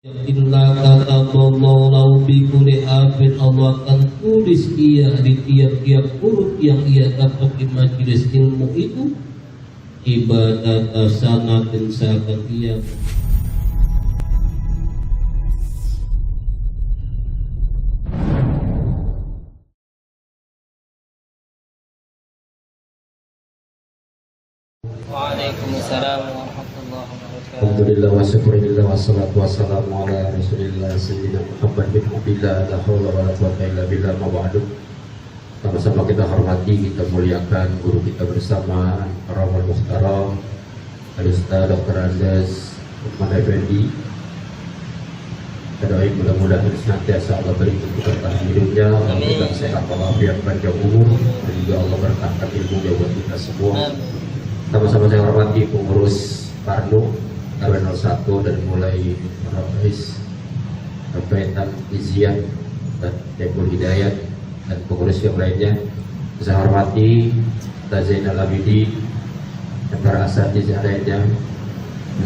Illa kataballahu lahu bi kulli harfin, Allah akan tulis ia di tiap-tiap huruf yang ia dapat di majelis ilmu itu ibadat sanatin seakan ia. Waalaikumsalam warahmatullahi wabarakatuh. Alhamdulillah wa syukurillah wa salatu wa salamu ala rasulillah sayyidina Muhammad bin Abdillah la hawla wa la quwwata illa billah ma ba'du. Sama-sama kita hormati, kita muliakan guru kita bersama Rahman Muhtaram Al-Ustaz Dr. Andes Uthman Effendi. Kita doain mudah-mudahan senantiasa Allah beri keberkahan hidupnya, Allah berikan sehat walafiat panjang umur, dan juga Allah berkahkan ilmunya buat kita semua. Sama-sama saya hormati pengurus Parnu RW 01 dari mulai Rais Kaitan Izian dan Jabul Hidayat dan pengurus yang lainnya. Saya hormati Zainal Abidin dan para asatidz lainnya.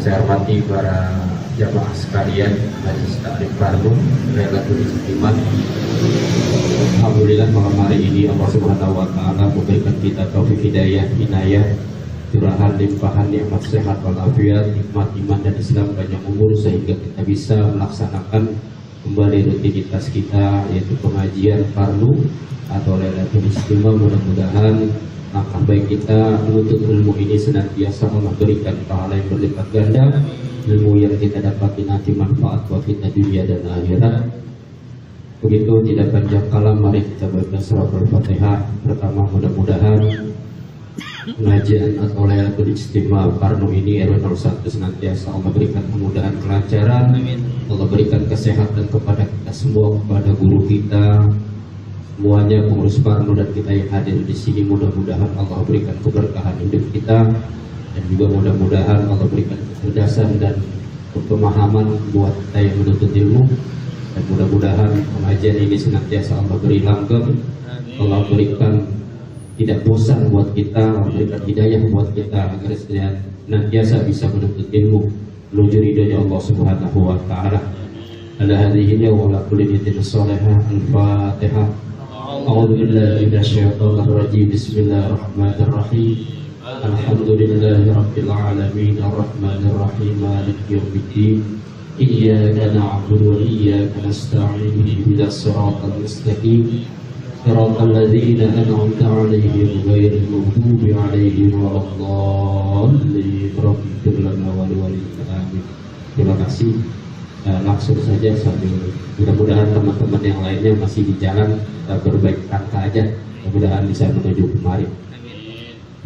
Saya hormati para jamaah sekalian Majelis Taklim Parnu Lailatul Istiqomah. Alhamdulillah malam hari ini Allah Subhanahu wa taala memberikan kita taufik hidayah, inayah, curahan limpahan nikmat sehat walafiat, nikmat iman dan Islam panjang umur sehingga kita bisa melaksanakan kembali rutinitas kita, yaitu pengajian Parnu atau Lailatul Istiqomah. Mudah-mudahan langkah baik kita menuntut ilmu ini senantiasa Allah berikan pahala yang berlipat ganda, ilmu yang kita dapat nanti manfaat buat kita dunia dan akhirat. Begitu tidak panjang kalam, mari kita baca surah Al-Fatihah. Pertama, mudah-mudahan pengajian atau Lailatul Istiqomah Parnu ini RW 01 senantiasa Allah berikan kemudahan, kelancaran, Allah berikan kesehatan kepada kita semua, kepada guru kita semuanya, pengurus Parnu dan kita yang hadir di sini. Mudah-mudahan Allah berikan keberkahan hidup kita, dan juga mudah-mudahan Allah berikan kecerdasan dan pemahaman buat kita yang menuntut ilmu, dan mudah-mudahan pengajian ini senantiasa Allah beri langgeng, Allah berikan tidak bosan buat kita, memberikan hidayah buat kita agar senantiasa bisa menuntut ilmu menuju ridhonya Allah Subhanahu wa taala. Ala hadhihi wa ala kulli niyatin shalihah. Al-Fatihah. A'udzu billahi minasyaitonir rajim. Bismillahirrahmanirrahim. Alhamdulillahi rabbil alamin arrahmanir rahim maliki yaumiddin. Iyyaka na'budu wa iyyaka nasta'in ihdinas siratal mustaqim. صراط الذين أنعمت عليهم غير المغضوب عليهم ولا الضالين رب اغفر لنا ولوالدينا آمين. Terima kasih. Langsung saja sambil mudah-mudahan teman-teman yang lainnya masih di jalan berbaik sangka aja, mudah-mudahan bisa menuju kemari.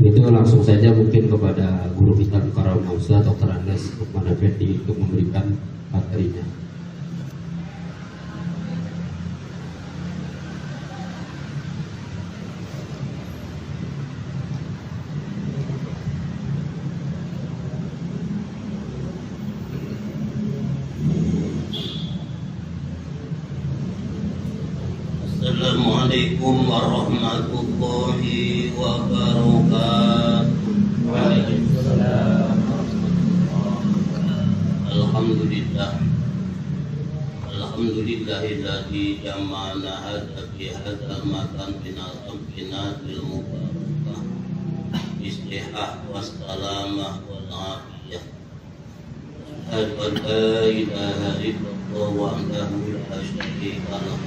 Itu langsung saja mungkin kepada guru kita Mukarram Ustaz Dr. Andes Uthman Effendi untuk memberikan materinya. Assalamualaikum warahmatullahi wabarakatuh. Waalaikumsalam. Alhamdulillah. Alhamdulillahilladzi jama'ana hadza fi hadzal makan binatil mubarakah. Istihah wassalamah wal afiyah. Asyhadu an la ilaha illallah wahdahu la syarika lah.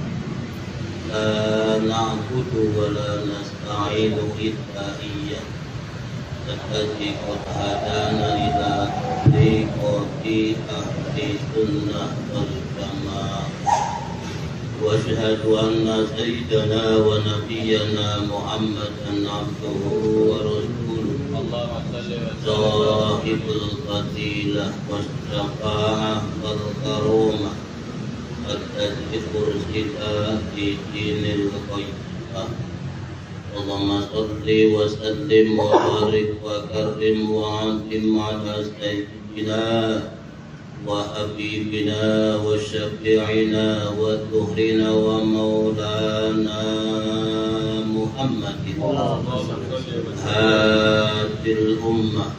La na'budu wa la nasta'inu illa iyyah. Alladzi qad hadana ila tariqati ahli sunnah wal jamaah. Wa asyhadu anna sayyidana wa nabiyyana Muhammadan abduhu wa rasuluh. Sahibul fadilah wasyafa'ah wal karomah. Al-Adzi Fursila di dinil qayyimah. Allahumma salli wa sallim wa barik wa karim wa atim ala sayyidina wa habibina wa syafi'ina wa tuhrina wa maulana Muhammadin hadil ummah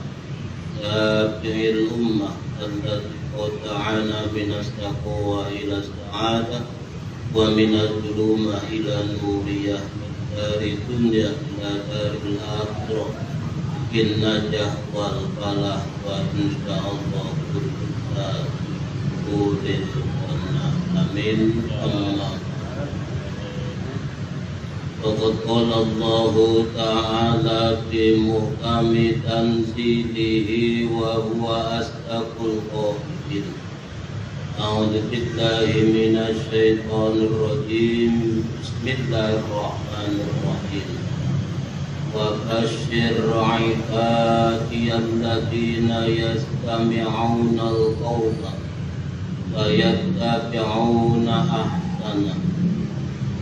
syafi'il ummah alladzi ودعانا من التقوى إلى السعادة ومن الظلمة إلى النور من دار الدنيا إلى دار الآخرة بالنجاح والفلاح وإن شاء الله آمين. وقد قال الله تعالى في محكم تنزيله وهو أصدق القائلين. أعوذ بالله من الشيطان الرجيم. بسم الله الرحمن الرحيم. وبشر عبادي الذين يستمعون القول فيتبعون أحسنه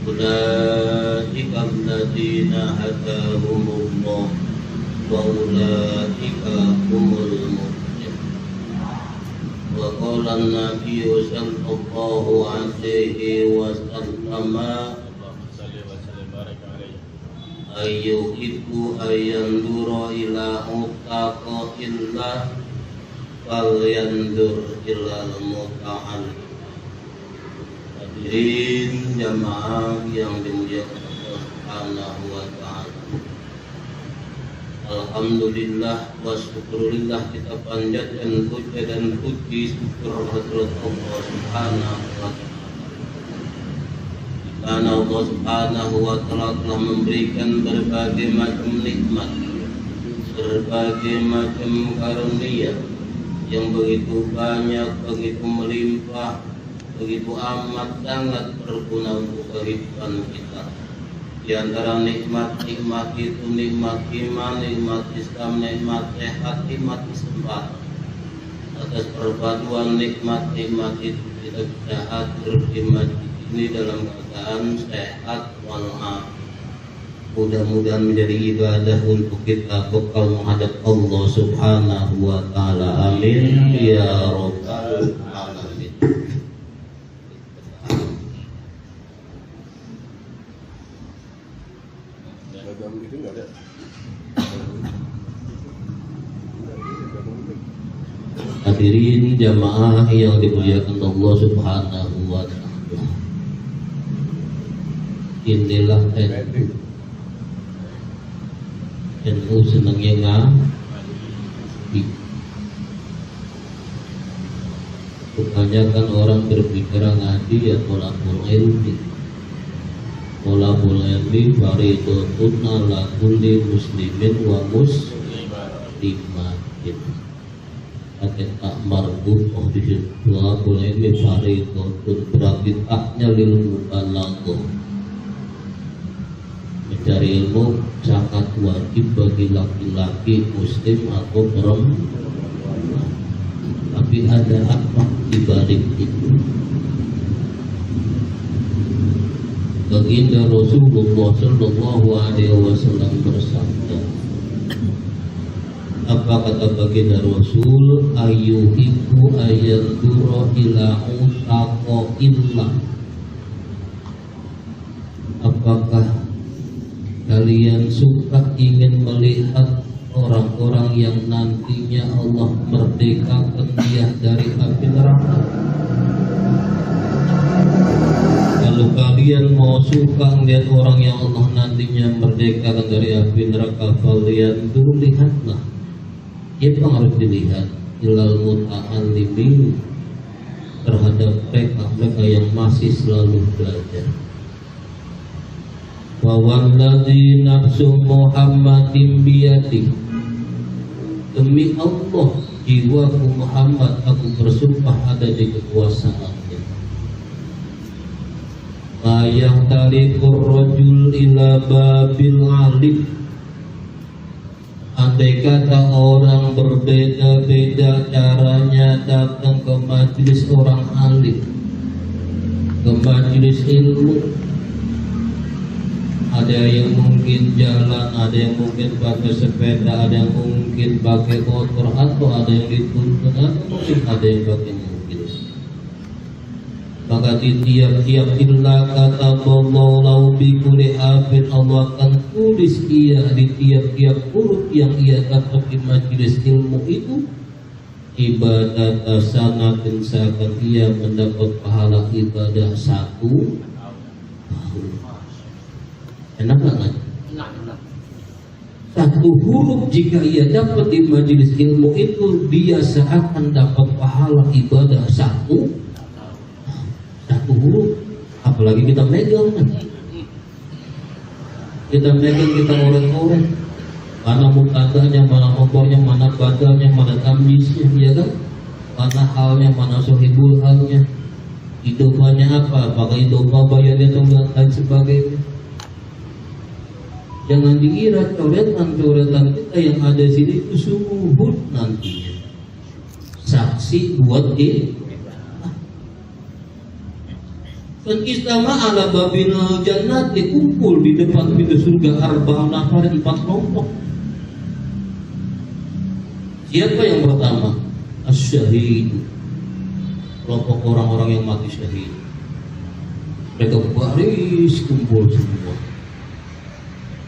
أولئك الذين هداهم الله وأولئك هم المفلحون. وقال النبي صلى الله عليه وسلم ayyuhibbu ayyandura ila mutaqillah falyandur ilal muta'al. Hadirin jamaah yang dimuliakan Allah Subhanahu wa ta'ala, alhamdulillah wa syukurillah, kita panjatkan puja dan puji syukur hadrat Allah Subhanahu wa ta'ala. Karena Allah Subhanahu wa ta'ala telah memberikan berbagai macam nikmat, berbagai macam karunia yang begitu banyak, begitu melimpah, begitu amat sangat berguna untuk kehidupan kita. Di antara nikmat-nikmat itu nikmat iman, nikmat Islam, nikmat sehat, nikmat kesempatan. Atas perpaduan nikmat-nikmat itu kita bisa hadir di majlis ini dalam keadaan sehat walafiat. Mudah-mudahan menjadi ibadah untuk kita bekal menghadap Allah Subhanahu wa ta'ala. Amin ya rabbal alamin. Hadirin jamaah yang dimuliakan Allah Subhanahu wa ta'ala, inilah NU senangnya ngaji. Kebanyakan orang berbicara ngaji ya tolakul ilmi. Tolakul ilmi fardhun ala kulli muslimin wa muslimatin. Pakai tak marbut di situ. Tolakul ilmi fardhun berarti taknya lil mubalagh. Mencari ilmu sangat wajib bagi laki-laki muslim atau perempuan. Tapi ada apa di balik itu? Baginda Rasulullah Shallallahu Alaihi Wasallam bersabda, apa kata baginda Rasul? Ayyuhibbu ayyandura ila mutaqillah. Apakah kalian suka ingin melihat orang-orang yang nantinya Allah merdekakan dia dari api neraka? Kalau kalian mau suka melihat orang yang Allah nantinya merdekakan dari api neraka, kalian dulu lihatlah. Itu harus dilihat ilal muta'allimin, terhadap mereka yang masih selalu belajar. Wa walladzi nafsu Muhammadin biyadihi, demi Allah jiwaku Muhammad aku bersumpah ada di kekuasaannya. Ma yahtaliqur rajul ila babil alim, andai kata orang berbeda-beda caranya datang ke majelis orang alim, ke majelis ilmu. Ada yang mungkin jalan, ada yang mungkin pakai sepeda, ada yang mungkin pakai motor, atau ada yang dituntun, atau mungkin ada yang pakai mobil. Maka di tiap-tiap illa kata Allah bi kulli abin, Allah akan tulis ia di tiap-tiap huruf yang ia dapat di majelis ilmu itu ibadat sanatin seakan ia mendapat pahala ibadah 1 tahun. Enak nggak? Satu huruf jika ia dapat di majelis ilmu itu, dia seakan dapat pahala ibadah 1 huruf. Apalagi kita megang kan? Kita megang, kita orek-orek, mana mutadanya, mana motornya, mana badalnya, mana tamjiznya, ya kan? Mana halnya, mana sohibul halnya, idofanya apa, apakah idofa bayarnya atau lain sebagainya. Jangan dikira coretan-coretan kita yang ada di sini itu suhud nantinya, saksi buat dia. Dan istama ala babil jannat, dikumpul di depan pintu surga arba'un nafar, 4 kelompok. Siapa yang pertama? Asyahid, kelompok orang-orang yang mati syahid. Mereka baris kumpul semua.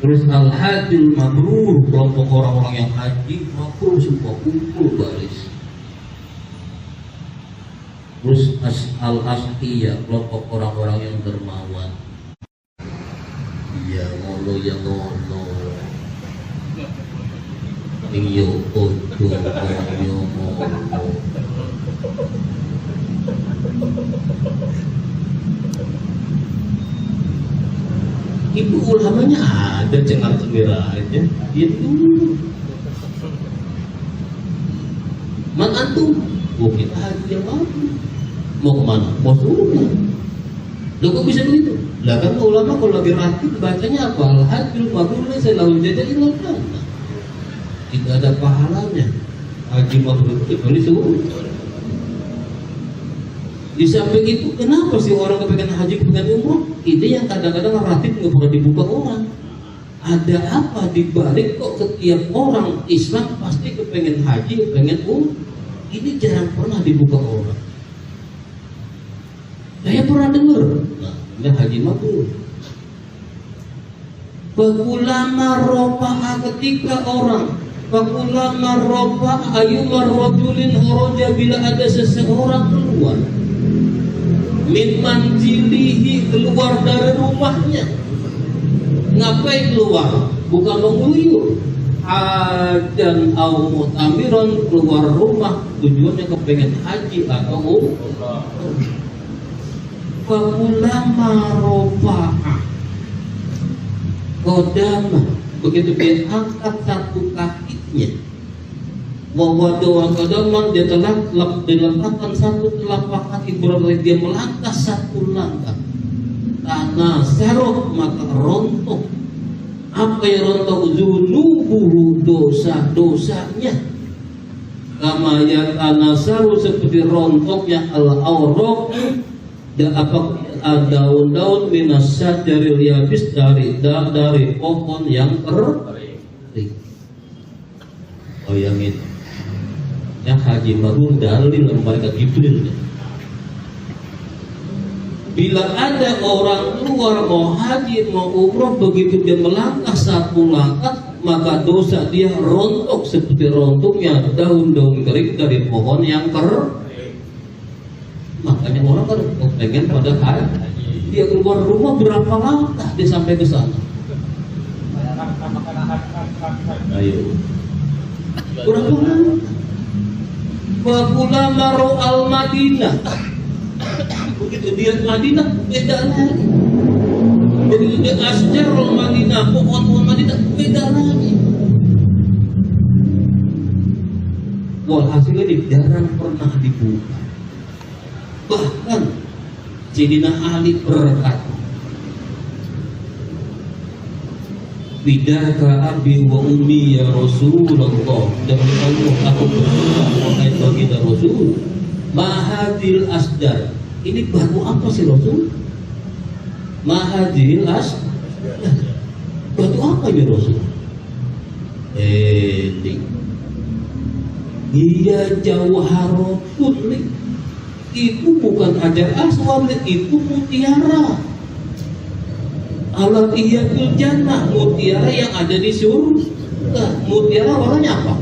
Terus al-hajjul mabrur, kelompok orang-orang yang haji mabrur semua kumpul baris. Terus al-asqiyah, kelompok orang-orang yang dermawan. Ya ngono ya ngono. Iya ojo yo ngono. Ibu ulamanya ada cengar-cengir aja. Itu. Man antum? Kita haji yang mau kemana? Mau surga. Loh kok bisa begitu? Lah kan ulama kalau lagi rakit bacanya apa? Al-hajjul mabrur laysa lahu jazaa'un illa al-jannah. Tidak ada pahalanya. Haji mabrur kecuali surga. Di samping itu, kenapa sih orang kepengen haji, kepengen umroh? Ini yang kadang-kadang rakit nggak pernah dibuka orang. Ada apa di balik kok setiap orang Islam pasti kepengen haji, kepengen umroh? Ini jarang pernah dibuka orang. Saya pernah dengar. Nah, ini haji mabrur. Fakulama rofa'a, ketika orang fakulama rofa'a ayyumar rajulin kharaja, bila ada seseorang keluar min manzilihi, keluar dari rumahnya. Ngapain keluar? Bukan mengeluyur. Dan au mutamiron, keluar rumah tujuannya kepengen haji atau umrah. Fakulama rofa'a kodama, begitu dia angkat satu kakinya, wawadoa kodaman, dia telah diletakkan satu telapak kaki, berarti dia melangkah satu langkah. Tanah serok, maka rontok. Apa yang rontok? Zunubuhu, dosa-dosanya. Kama ya tanasaru, seperti rontoknya al-awraq, dan apa daun-daun minas syajaril yabis, dari pohon yang kering. Oh yang itu yang haji mabrur dalil mereka Jibril. Bila ada orang keluar mau haji mau umroh, begitu dia melangkah satu langkah, maka dosa dia rontok seperti rontoknya daun-daun kering dari pohon yang kering. Makanya orang kan pengen pada haji, dia keluar rumah berapa langkah dia sampai ke sana. Ayo. Berapa langkah? Wakula maru al-Madinah. Begitu dia Madinah, beda lagi. Begitu dia asjarul Madinah, pohon-pohon Madinah, beda lagi. Walhasil ini jarang pernah dibuka. Bahkan Sayyidina Ali berkata, bidaka abi wa ummi ya Rasulullah, demi Allah aku berdoa wahai baginda Rasul, mahadil asdar, ini batu apa sih Rasul? Mahadil asdar, batu apa ya Rasul? Dia jawharatun, itu bukan hajar aswad, itu mutiara. Alat iyatul jannah, mutiara yang ada di surga. Mutiara warnanya apa?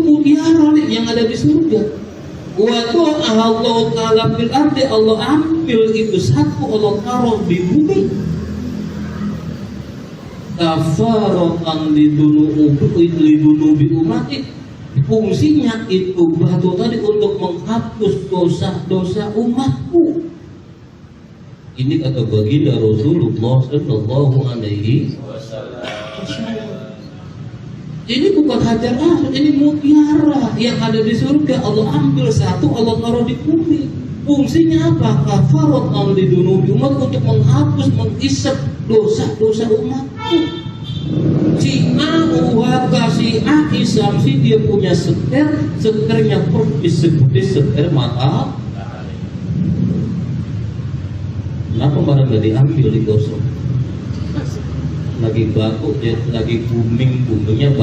mutiara yang ada di surga. Waktu Allah Ta'ala fil ardi, Allah ambil itu satu, Allah taruh di bumi. Kafaratan lidunubi umati. Fungsinya itu batu tadi untuk menghapus dosa-dosa umatku. Ini kata baginda Rasulullah Sallallahu Alaihi Wasallam. Ini bukan hajar aswad, ini mutiara yang ada di surga. Allah ambil satu, Allah taruh di bumi. Fungsinya apa? Kafaratan lidunubi umat, untuk menghapus, menghisap dosa-dosa umatku. Si Abu si Akisam, si dia punya seternya persis seperti seter mata. Kenapa barang gak diambil, digosok? Lagi batuk, lagi boomingnya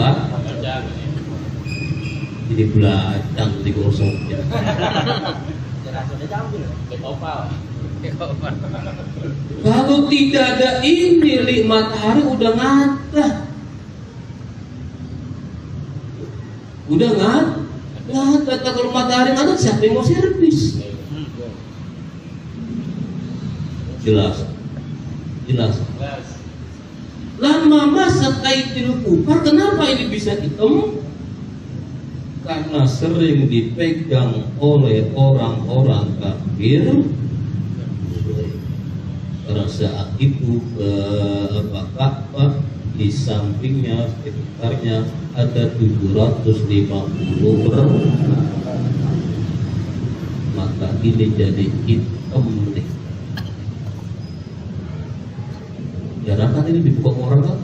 jadi belacang digosok. Kalau tidak ada ini, matahari udah ngata. Udah ngata. Kalau matahari ngata, siapa yang mau servis? Jelas. Lama masa kaitil kufar, kenapa ini bisa hitam? Karena sering dipegang oleh orang-orang kafir. Karena saat itu Ka'bah di sampingnya, sekitarnya ada 750 maka ini jadi hitam nih. Jarang kan ini dibuka orang kan?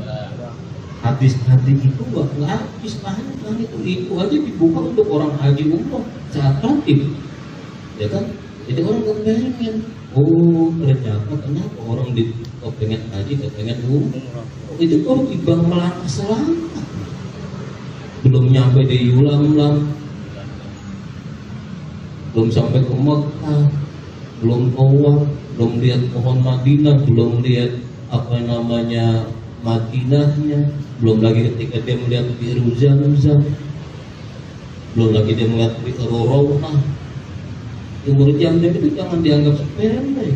Hadis-hadis itu nggak habis panjang itu aja dibuka untuk orang haji umroh saat ratib, ya kan? Jadi orang kepengen, oh ternyata kenapa orang di pengen haji, pengen umroh? Itu kok tiba melangkah selamat, belum nyampe di Yulamlam, belum sampai ke Mekah, belum tawaf, belum lihat pohon Madinah, belum lihat apa namanya Madinahnya, belum lagi ketika dia melihat Biru Zamzam, belum lagi dia melihat Biru Rawah. Umur Zamzam itu jangan dianggap sepele.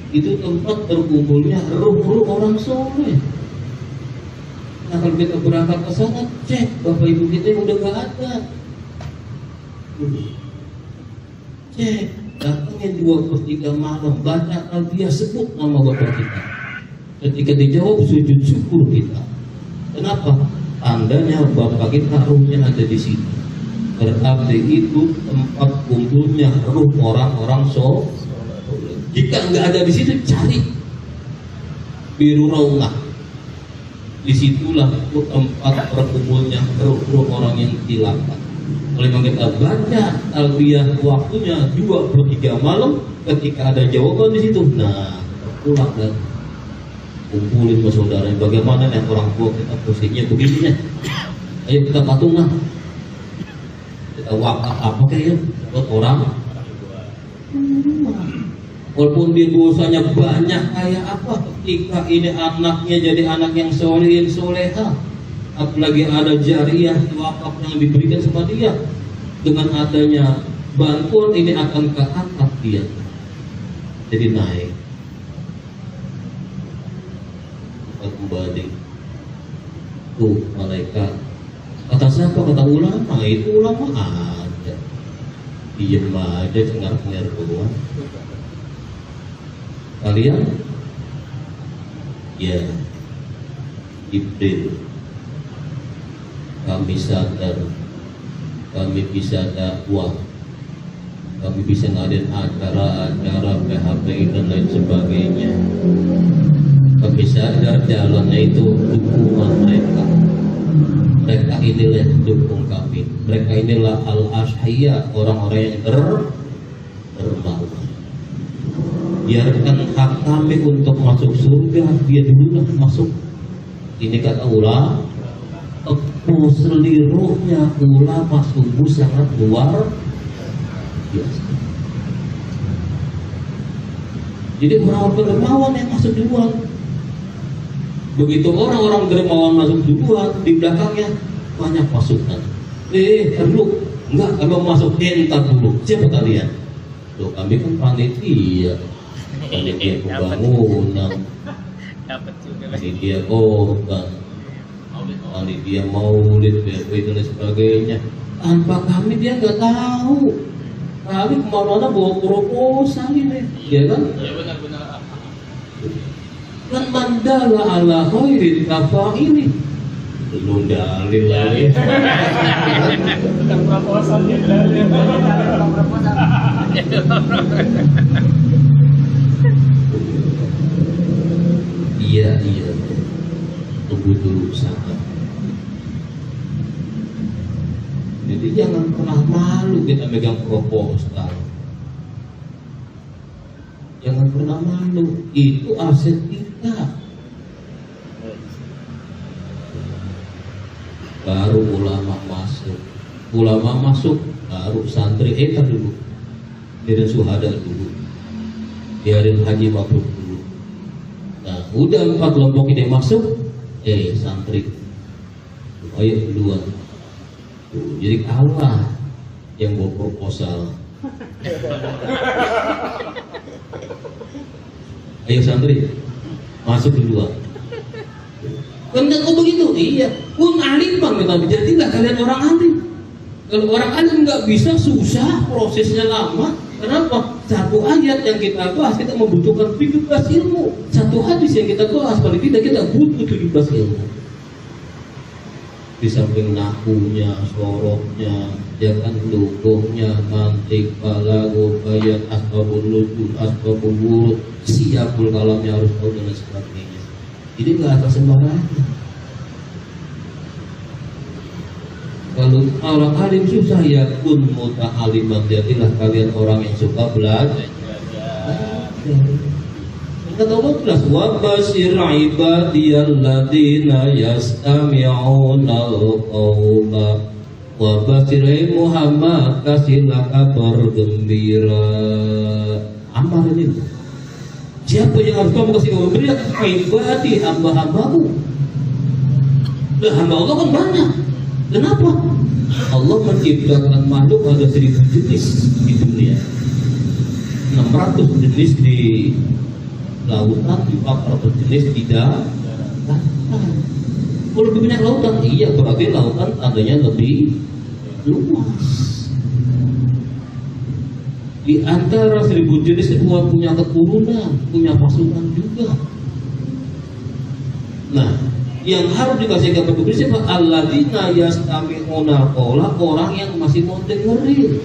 Itu tempat berkumpulnya ruh-ruh orang soleh. Nah kalau kita berangkat ke sana, cek bapak ibu kita yang udah gak ada. Cek, datangnya 2/3 malam, baca Al-Fatihah, sebut nama bapak kita. Ketika dijawab, sujud syukur kita. Kenapa? Tandanya bapak kita ruhnya ada di sini. Berarti itu tempat kumpulnya ruh orang-orang soleh. Jika nggak ada di situ, cari Biru Rawah. Disitulah tempat berkumpulnya ruh orang yang hilangkan. Oleh karena kita baca Al-Fatihah waktunya 2/3 malam, ketika ada jawaban di situ, nah pulang dan kumpulin ke saudaranya. Bagaimana nih orang tua kita posisinya begini ya? Ayo kita patungan, kita wakaf apa kayak buat orang. Walaupun dia dosanya banyak kayak apa, ketika ini anaknya jadi anak yang soleha, apalagi ada jariah wakaf yang diberikan sama dia, dengan adanya bantuan ini akan keangkat dia, jadi naik. Kembali tuh malaikat, kata siapa? Kata ulama. Itu ulama ada, diem aja cengar-cengar doang. Kalian ya Jibril, kami sadar, kami bisa dakwah, kami bisa ngadain acara-acara PHP dan lain sebagainya. Kami sadar jalannya itu dukungan mereka. Mereka inilah dukung kami. Mereka inilah al-ashiyah, orang-orang yang dermawan. Biarkan hak kami untuk masuk surga, dia dulu masuk. Ini kata ulama. Seliruhnya ulama sungguh sangat luar biasa. Jadi orang dermawan yang masuk duluan. Begitu orang-orang dermawan masuk duluan, di belakangnya banyak pasukan. Perlu enggak, kalau masuk entar dulu. Siapa kalian? Loh, kami kan panitia pembangunan, Dapat juga. panitia korban, panitia maulid, BP dan lain sebagainya. Tanpa kami dia nggak tahu. Kami kemana-mana bawa proposal ini, ya kan? Ya benar-benar. Kan mandala ala khairin kafa ini. Belum dalil lagi. Tentang proposalnya dalil. Tentang proposal. Iya. Tunggu dulu sabar. Jadi jangan pernah malu kita megang proposal. Jangan pernah malu. Itu aset kita. Baru ulama masuk, baru santri dulu, biarin suhada dulu, biarin haji mabrur dulu. Nah, udah 4 kelompok ini masuk, santri, ayo duluan. Tuh, jadi kalah yang bawa proposal. Ayo santri, masuk duluan. Kenapa kok begitu? Iya, pun alim bang, jadilah kalian orang alim. Kalau orang alim nggak bisa, susah, prosesnya lama. Kenapa? Satu ayat yang kita bahas, kita membutuhkan 17 ilmu. Satu hadis yang kita bahas, paling tidak kita butuh 17 ilmu. Di samping nahunya, soroknya, ya kan, lughahnya, mantik, balaghah, bayat, asbabul nuzul, asbabul wurud, siyaqul kalamnya harus tahu dan sebagainya. Ini nggak atas sembarangan. Kalau orang alim susah, ya kun muta'aliman, jadilah kalian orang yang suka belajar. Kata Allah jelas, wa basyir ibadiyalladzina yastami'una al-qawla wa basyir Muhammad, kasihlah kabar gembira. Amar ini. Siapa yang harus kamu kasih kabar gembira? Ibadi, hamba-hambaku. Nah, hamba Allah kan banyak. Kenapa? Allah menciptakan makhluk ada 1000 jenis di dunia, 600 jenis di lautan, 400 jenis di daratan. Kalau lebih banyak lautan, iya berarti lautan adanya lebih luas. Di antara 1000 jenis semua punya keturunan, punya pasukan juga. Nah, yang harus dikasih kabar gembira siapa? Alladzina yastami'una qawla, orang yang masih mau dengerin,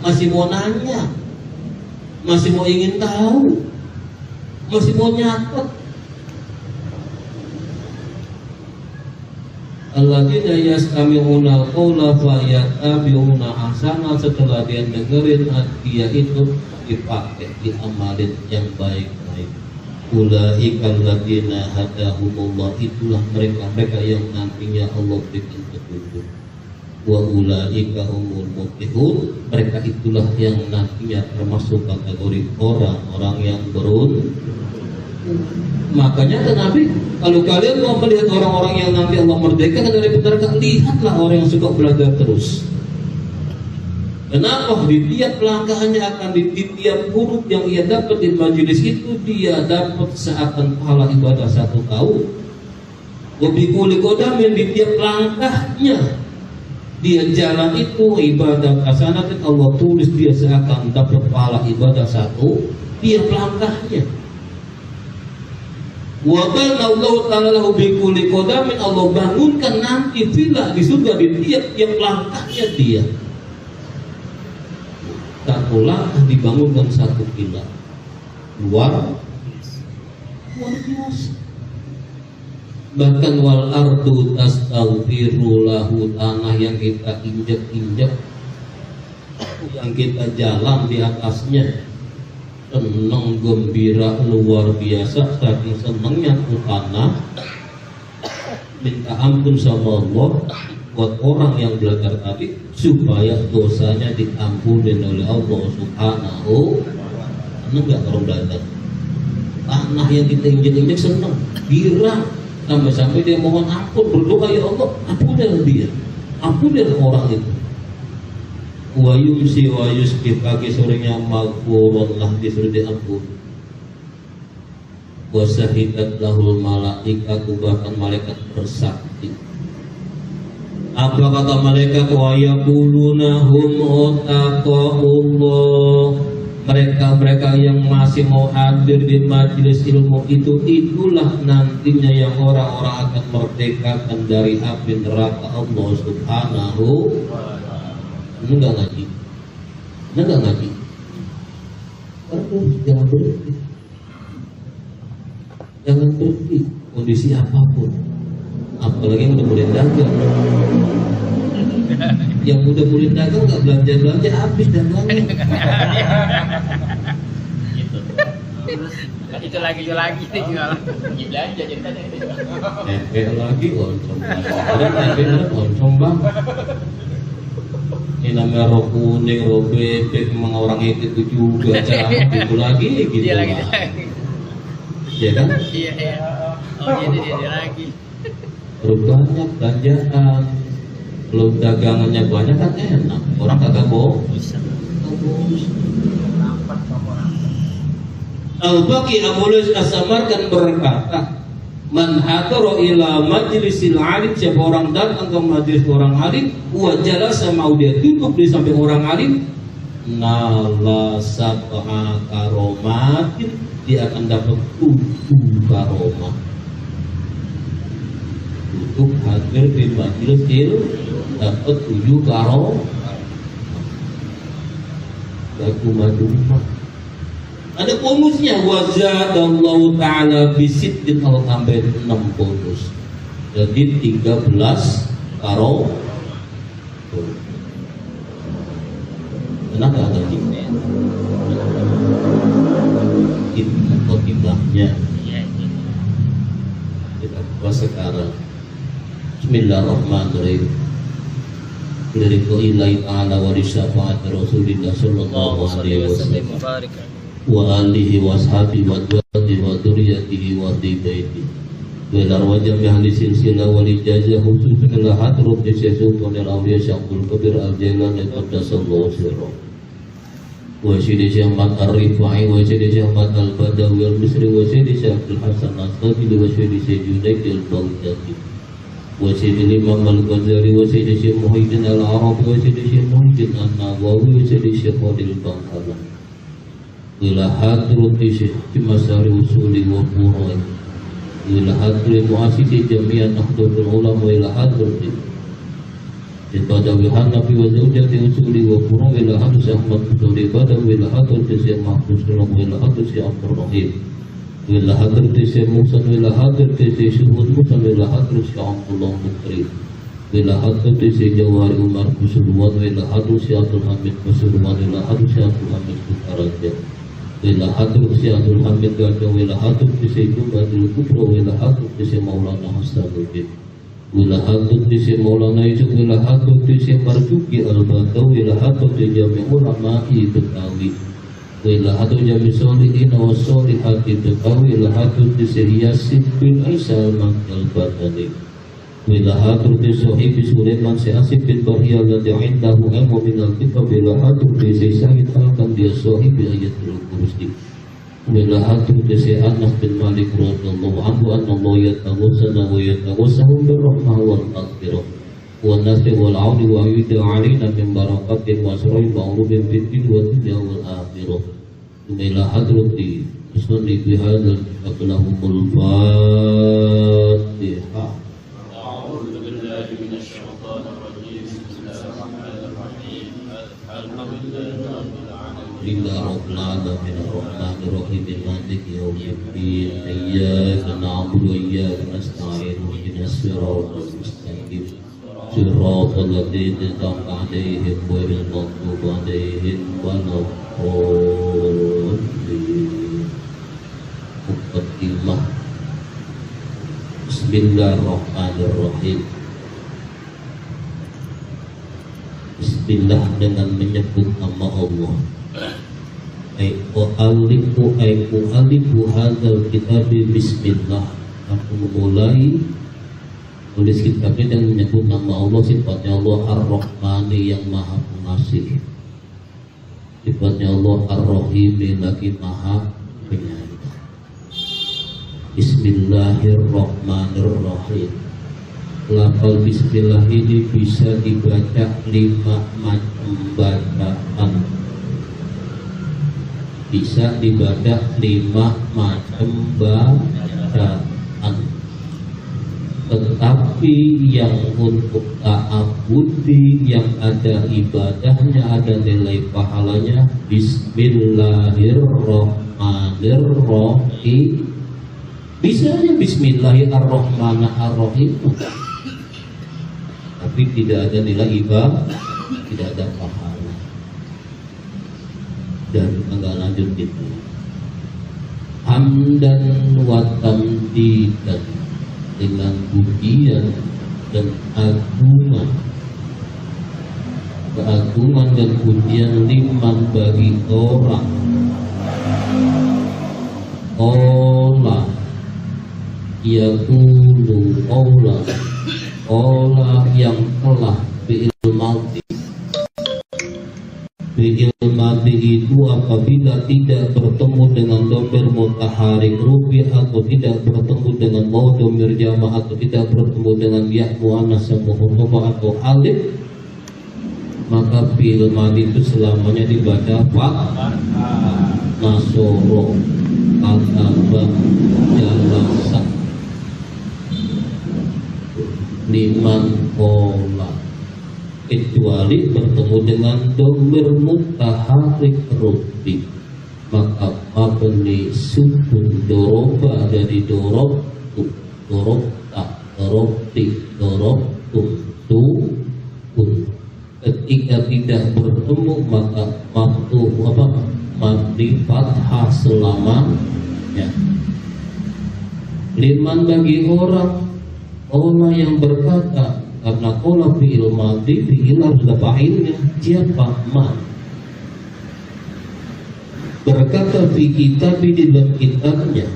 masih mau nanya, masih mau ingin tahu, masih mau nyatet. Alladzina yastami'una qawla fa yattabi'una ahsana, setelah dia dengerin dia itu dipakai, diamalin yang baik-baik. Ulaika alladzina hadahumullah, itulah mereka yang nantinya Allah berikan petunjuk. Wa ulaika humul muflihun, mereka itulah yang nantinya termasuk kategori orang-orang yang beruntung. Makanya kata Nabi, kalau kalian mau melihat orang-orang yang nanti Allah merdekakan dari neraka, lihatlah orang yang suka belajar terus. Kenapa? Di tiap langkahnya akan di tiap huruf yang ia dapat di majelis itu, dia dapat seakan pahala ibadah 1 tahun. Lebih kulit kodamin, di tiap langkahnya dia jalan itu ibadah hasanah, Allah tulis dia seakan dapat pahala ibadah 1 tiap langkahnya. Wa bana Allah ta'ala lahu bi kulli qadamin, Allah bangunkan nanti villa di surga di tiap-tiap langkahnya dia. Satu langkah dibangunkan 1 villa. Luar biasa. Bahkan wal ardu tastaghfiru lahu, tanah yang kita injak-injak, yang kita jalan di atasnya, senang gembira luar biasa, saking senangnya ke tanah, minta ampun sama Allah buat orang yang belajar tadi supaya dosanya diampuni oleh Allah Subhanahu. Enggak orang belajar tanah yang kita injak-injak senang, girang, sampai-sampai dia mohon ampun, berdoa, ya Allah ampunilah dia. Ampunin orang itu. Wa yumsi wa yusbih, pagi sorenya maghfurun lah, disuruh diampuni. Wa syahidat lahul malaikatu, bahkan malaikat bersaksi. Apa kata malaikat? Wa yaquluna hum otaqullah, mereka yang masih mau hadir di majelis ilmu itulah nantinya yang orang-orang akan merdekakan dari api neraka Allah Subhanahu. Ini enggak ngaji. Jangan berhenti kondisi apapun, apalagi yang udah boleh dagang. Yang udah boleh dagang nggak belanja habis dagangnya. Gitu. Itu lagi tinggal belanja jadi tadi. Tempe lagi oncom. Ada tempe oncom bang. Ini namanya roh kuning, roh bebek, memang orang itu juga cara itu lagi gitu. Dia lagi. Ya kan? Iya. Oh dia lagi. Terus banyak belanjaan. Kalau dagangannya banyak kan enak. Orang kagak bohong. Al-Baqi Abu Luis As-Samarkan berkata, man hadara ila majlisil alim, siapa orang datang ke majelis orang alim, wa jalasa, mau dia duduk di samping orang alim, nala sab'a karomatin, dia akan dapat 7 karomah. Duduk hadir di majelis ilmu dapat 7 karomah. Baku maju. Ada bonusnya, wazadallahu ta'ala bisidin, kalau tambah 6 bonus, jadi 13 karo. Kenapa ada jimnya? Kita khotibahnya kita buat sekarang. Bismillahirrahmanirrahim. Dari ilahi ta'ala wa risyafaat Rasulullah sallallahu alaihi wasallam wa alihi wa ashabihi wa dwati wa duriyatihi wa dibaiti wa larwajam ahli silsilah wa lijazah khususun ila hadrut sultan al-awliya syaqul kabir al-jailan qaddasallahu sirrah wa syidi Syekh Ahmad Ar-Rifai wa syidi Syekh Ahmad Al-Badawi al-Misri wa syidi Syekh Abdul Hasan As-Sadi wa syidi Syekh Junaid al-Baghdadi wa syidi Imam Al-Ghazali wa syidi Syekh Muhyiddin Al-Arabi wa syidi Syekh Muhyiddin An-Nawawi wa syidi Syekh Fadil Bangkalan ila hadrati Syekh Masari Usuli wa Furai ila hadrati muasisi jami'an Nahdlatul Ulama ila hadrati Badawi Hanafi wa zawjati Usuli wa Furai ila hadrati Ahmad Badawi Badawi ila hadrati Syekh Mahfuz Sulam ila hadrati Abdur Rahim ila hadrati Syekh Musa ila hadrati Syekh Syuhud Musa ila hadrati Syekh Abdullah Mukri ila hadrati Syekh Jawari Umar Kusulwan ila hadrati Abdul Hamid Kusulwan ila hadrati Abdul Hamid Kutaraja ila hadrati Syekh Abdul Hamid Gajah ila hadrati Syekh Jumbatul Kubra ila hadrati Syekh Maulana Hasanuddin ila hadrati Syekh Maulana Yusuf ila hadrati Syekh Marzuki Al-Badawi ila hadrati Jami' Ulama'i Betawi ila hadrati Jami' Sholihin wa Sholihati Betawi ila hadrati Syekh Yasin bin Isa Al-Badani ila hadrati Sahibi Sulaiman Syekh Asif bin Bahiyah alladhi indahu ilmu min al-kitab ila hadrati Syekh Syahid Al-Qamdi Sahibi Ayatul Kursi ila hadrati Syekh Anas bin Malik radhiyallahu anhu anna Allah yatawassana wa yatawassahu birrahmah wal maghfirah wa nasri wal auni wa yu'ti alaina min barakatin wa asrai ma'rufin fid din wa dunya wal akhirah ila hadrati musnad bi hadzal aqlahumul Fatihah. Alhamdulillah Rabbil Alamin Ar-Rahmanir Rahim Maliki Yawmiddin Iyyaka na'budu wa iyyaka nasta'in ihdinas siratal mustaqim siratal ladzina an'amta 'alaihim ghairil maghdubi 'alaihim waladdallin. Muqaddimah. Bismillahirrahmanirrahim. Bismillah, dengan menyebut nama Allah. Alifu hadzal kitab bismillah. Aku memulai Tulis kitabnya dan menyebut nama Allah, sifatnya Allah Ar-Rahmani yang maha pengasih, sifatnya Allah Ar-Rahimi lagi maha penyayang. Bismillahirrahmanirrahim. Lafal bismillah ini bisa dibaca 5 macam bacaan. Bisa dibaca 5 macam bacaan. Tetapi yang untuk ta'abudi, yang ada ibadahnya, ada nilai pahalanya, Bismillahirrahmanirrahim. Bisa aja Bismillahirrahmanirrahim, tapi tidak ada nilai ibadah, tidak ada pahala. Dan enggak lanjut gitu. Hamdan wa tamdidan, dengan pujian dan keagungan dan pujian liman bagi orang Allah yaqulu Allah yang telah Bi'ilmati itu apabila tidak bertemu dengan domir mutaharik rubi, atau tidak bertemu dengan mau domir jama', atau tidak bertemu dengan ya mu'annas muhumma atau alif, maka bi'ilmati itu selamanya dibaca Pak Nasoro Kataba Jalasa Liman Kola, kecuali bertemu dengan domir mutaharik rubi, maka mabni sukun doroba dari dorobtu, dorobta, dorobti, dorobtum, tu. Ketika tidak bertemu maka mabni fathah selamanya. Liman bagi orang yang berkata, karena kola fi'il madhi, fi'il harus ada fa'ilnya. Siapa? Man. Berkata fi kitabi, di dalam kitabnya.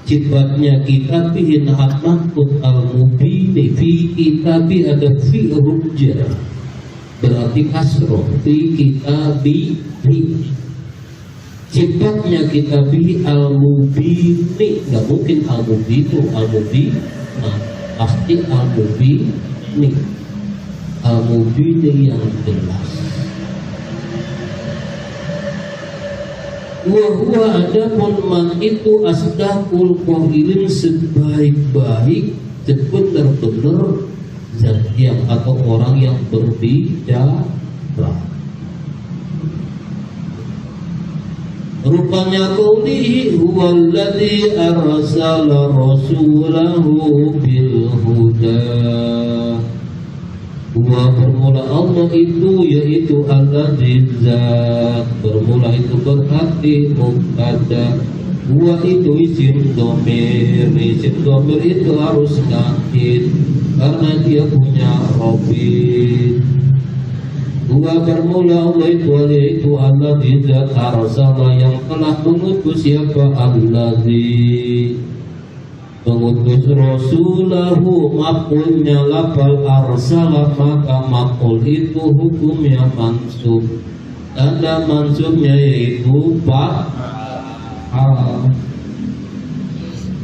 Sifatnya kitabi hinahat mahfud al-mubini. Fi kitabi ada fi rujah, berarti kasroh. Fi kitabi fi. Sifatnya kitabi al-mubini, nggak mungkin al-mubinu, al-mubini. Pasti al-mubini, al-mubini yang jelas. Wahwa adapun man itu asdaqul qailin, sebaik-baik benar-benar zat yang atau orang yang berbicara. Rupanya qawlihi huwallazi arsala rasulahu bil huda. Huwa bermula Allah itu, yaitu allazi zat. Bermula itu berarti mubtada. Huwa itu isim dhamir. Isim dhamir itu harus nakid karena dia punya robit. Huwa bermula Allah itu, yaitu allazi zat arsala, yang telah mengutus. Siapa? Allazi mengutus rasulahu, maf'ulnya lafal arsala, maka maf'ul itu hukumnya mansub. Tanda mansubnya yaitu fa'al.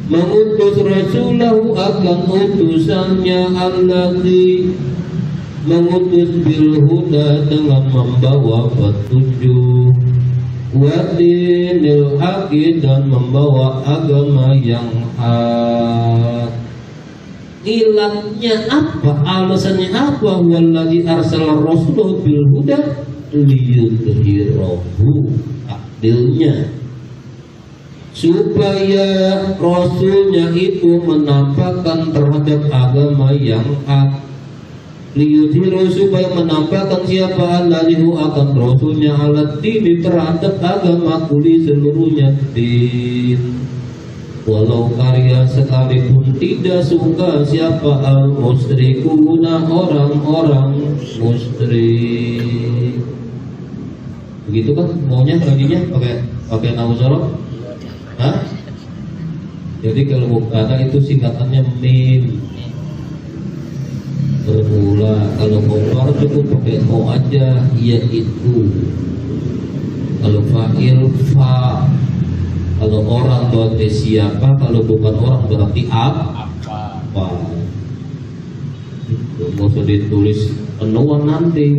Mengutus rasulahu akan utusannya, allazi mengutus bil huda, dengan membawa petunjuk, wa dinil haqi, dan membawa agama yang hak. Ilatnya apa? Alasannya apa? Wallazi arsala rasulahu bil huda liyudhhirahu. Adilnya supaya rasulnya itu menampakkan terhadap agama yang hak. Liyudhiru, supaya menampakkan siapa? Allahu akan rasulnya, alat dini, terhadap agama kuli seluruhnya din. Walau karya sekalipun tidak suka siapa? Al-musyrikuna, orang-orang musyrik. Begitu kan maunya, gajinya pakai nauzara? Hah? Jadi kalau mubtada itu singkatannya mim. Bermula. Kalau khobar cukup pakai ko aja, yaitu. Kalau fa'il fa. Kalau orang berarti siapa, kalau bukan orang berarti apa. Mau ditulis penuan nanti.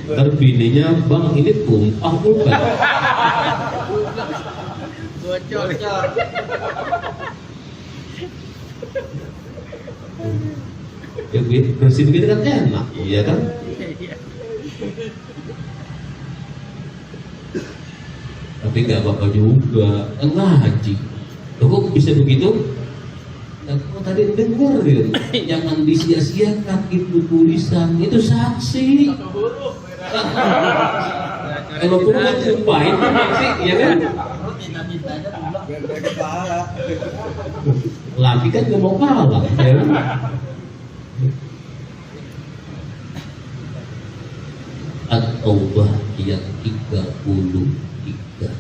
Terbininya bang ini tumpah bukan? Bocor. Ya bersih begitu kan enak, iya kan? Tapi nggak apa-apa juga, ngaji. Loh kok bisa begitu? Nah, kok tadi dengar ya? Jangan disia-siakan itu tulisan, itu saksi. Kalau perlu mau tumpahin saksi, ya kan? Laki kan gak mau kalah, ya kan? At-Taubah ayat 33.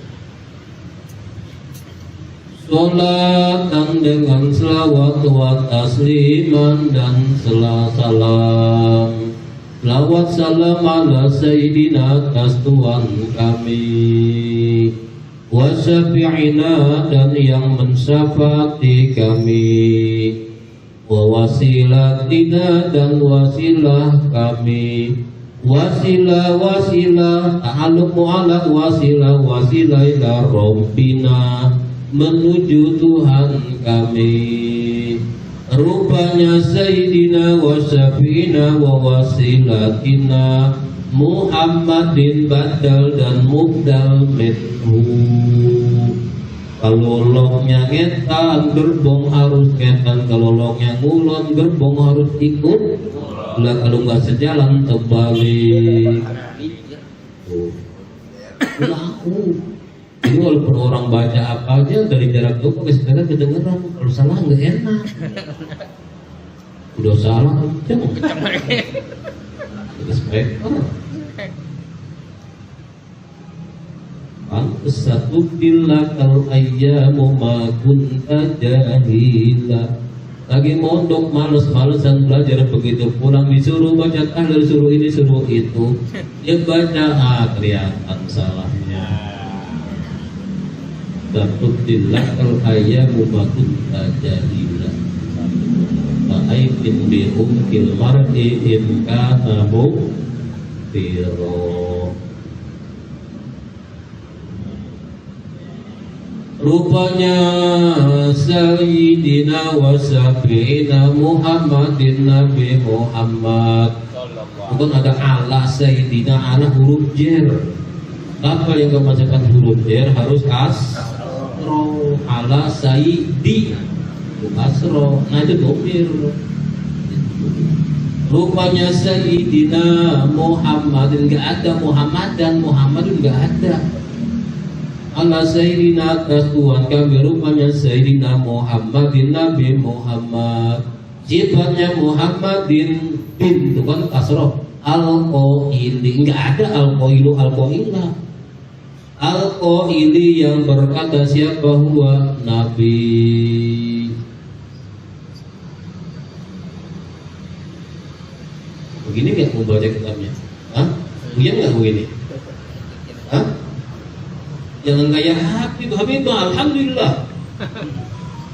Sholatan dengan selawat wa tasliman dan salam. Lawat salam ala Sayyidina atas Tuhan kami, wa syafi'ina dan yang mensyafaati kami, wa wasilatina dan wasilah kami. Wasilah ta'alluq mu'alaq wasilah ila Rabbina menuju Tuhan kami. Rupanya Sayyidina wa syafi'ina wa wasilatina Muhammadin badal dan mubdal mithu. Kalau lognya ngetan gerbong harus ngetan, kalau lognya ngulon gerbong harus ikut. Lah kalau nggak sejalan terbalik. Jadi walaupun orang baca apa aja dari jarak jauh pakai sepeda kedengeran, kalau salah nggak enak. Udah salah kenceng. Ada speaker. Pantes satu bila kal ayyamu ma kunta jahila. Lagi mondok males-malesan belajar, begitu pulang disuruh baca tahlil, suruh ini suruh itu, dia baca kelihatan salahnya. Tabudillah kal ayyamu ma kunta jahila. Fa'aibin bi umkil mar'i in kana mubtiro. Rupanya Sayyidina wa syafi'ina Muhammadin Nabi Muhammad. Bukan ada ala Sayyidina, ala huruf jer. Apa yang kemasukkan huruf jer harus kasro. Ala Sayyidi kasro. Nah itu domir. Rupanya Sayyidina Muhammadin, enggak ada Muhammadan, Muhammadun enggak ada. Ala Sayyidina atas Tuhan kami, rupanya Sayyidina Muhammadin Nabi Muhammad. Sifatnya Muhammadin bin, itu kan kasroh. Al-Qaili, enggak ada Al-Qailu, Al-Qaila. Al-Qaili yang berkata siapa huwa Nabi. Begini nggak mau baca kitabnya? Hah? Begini nggak begini? Hah? Jangan kayak Habib alhamdulillah.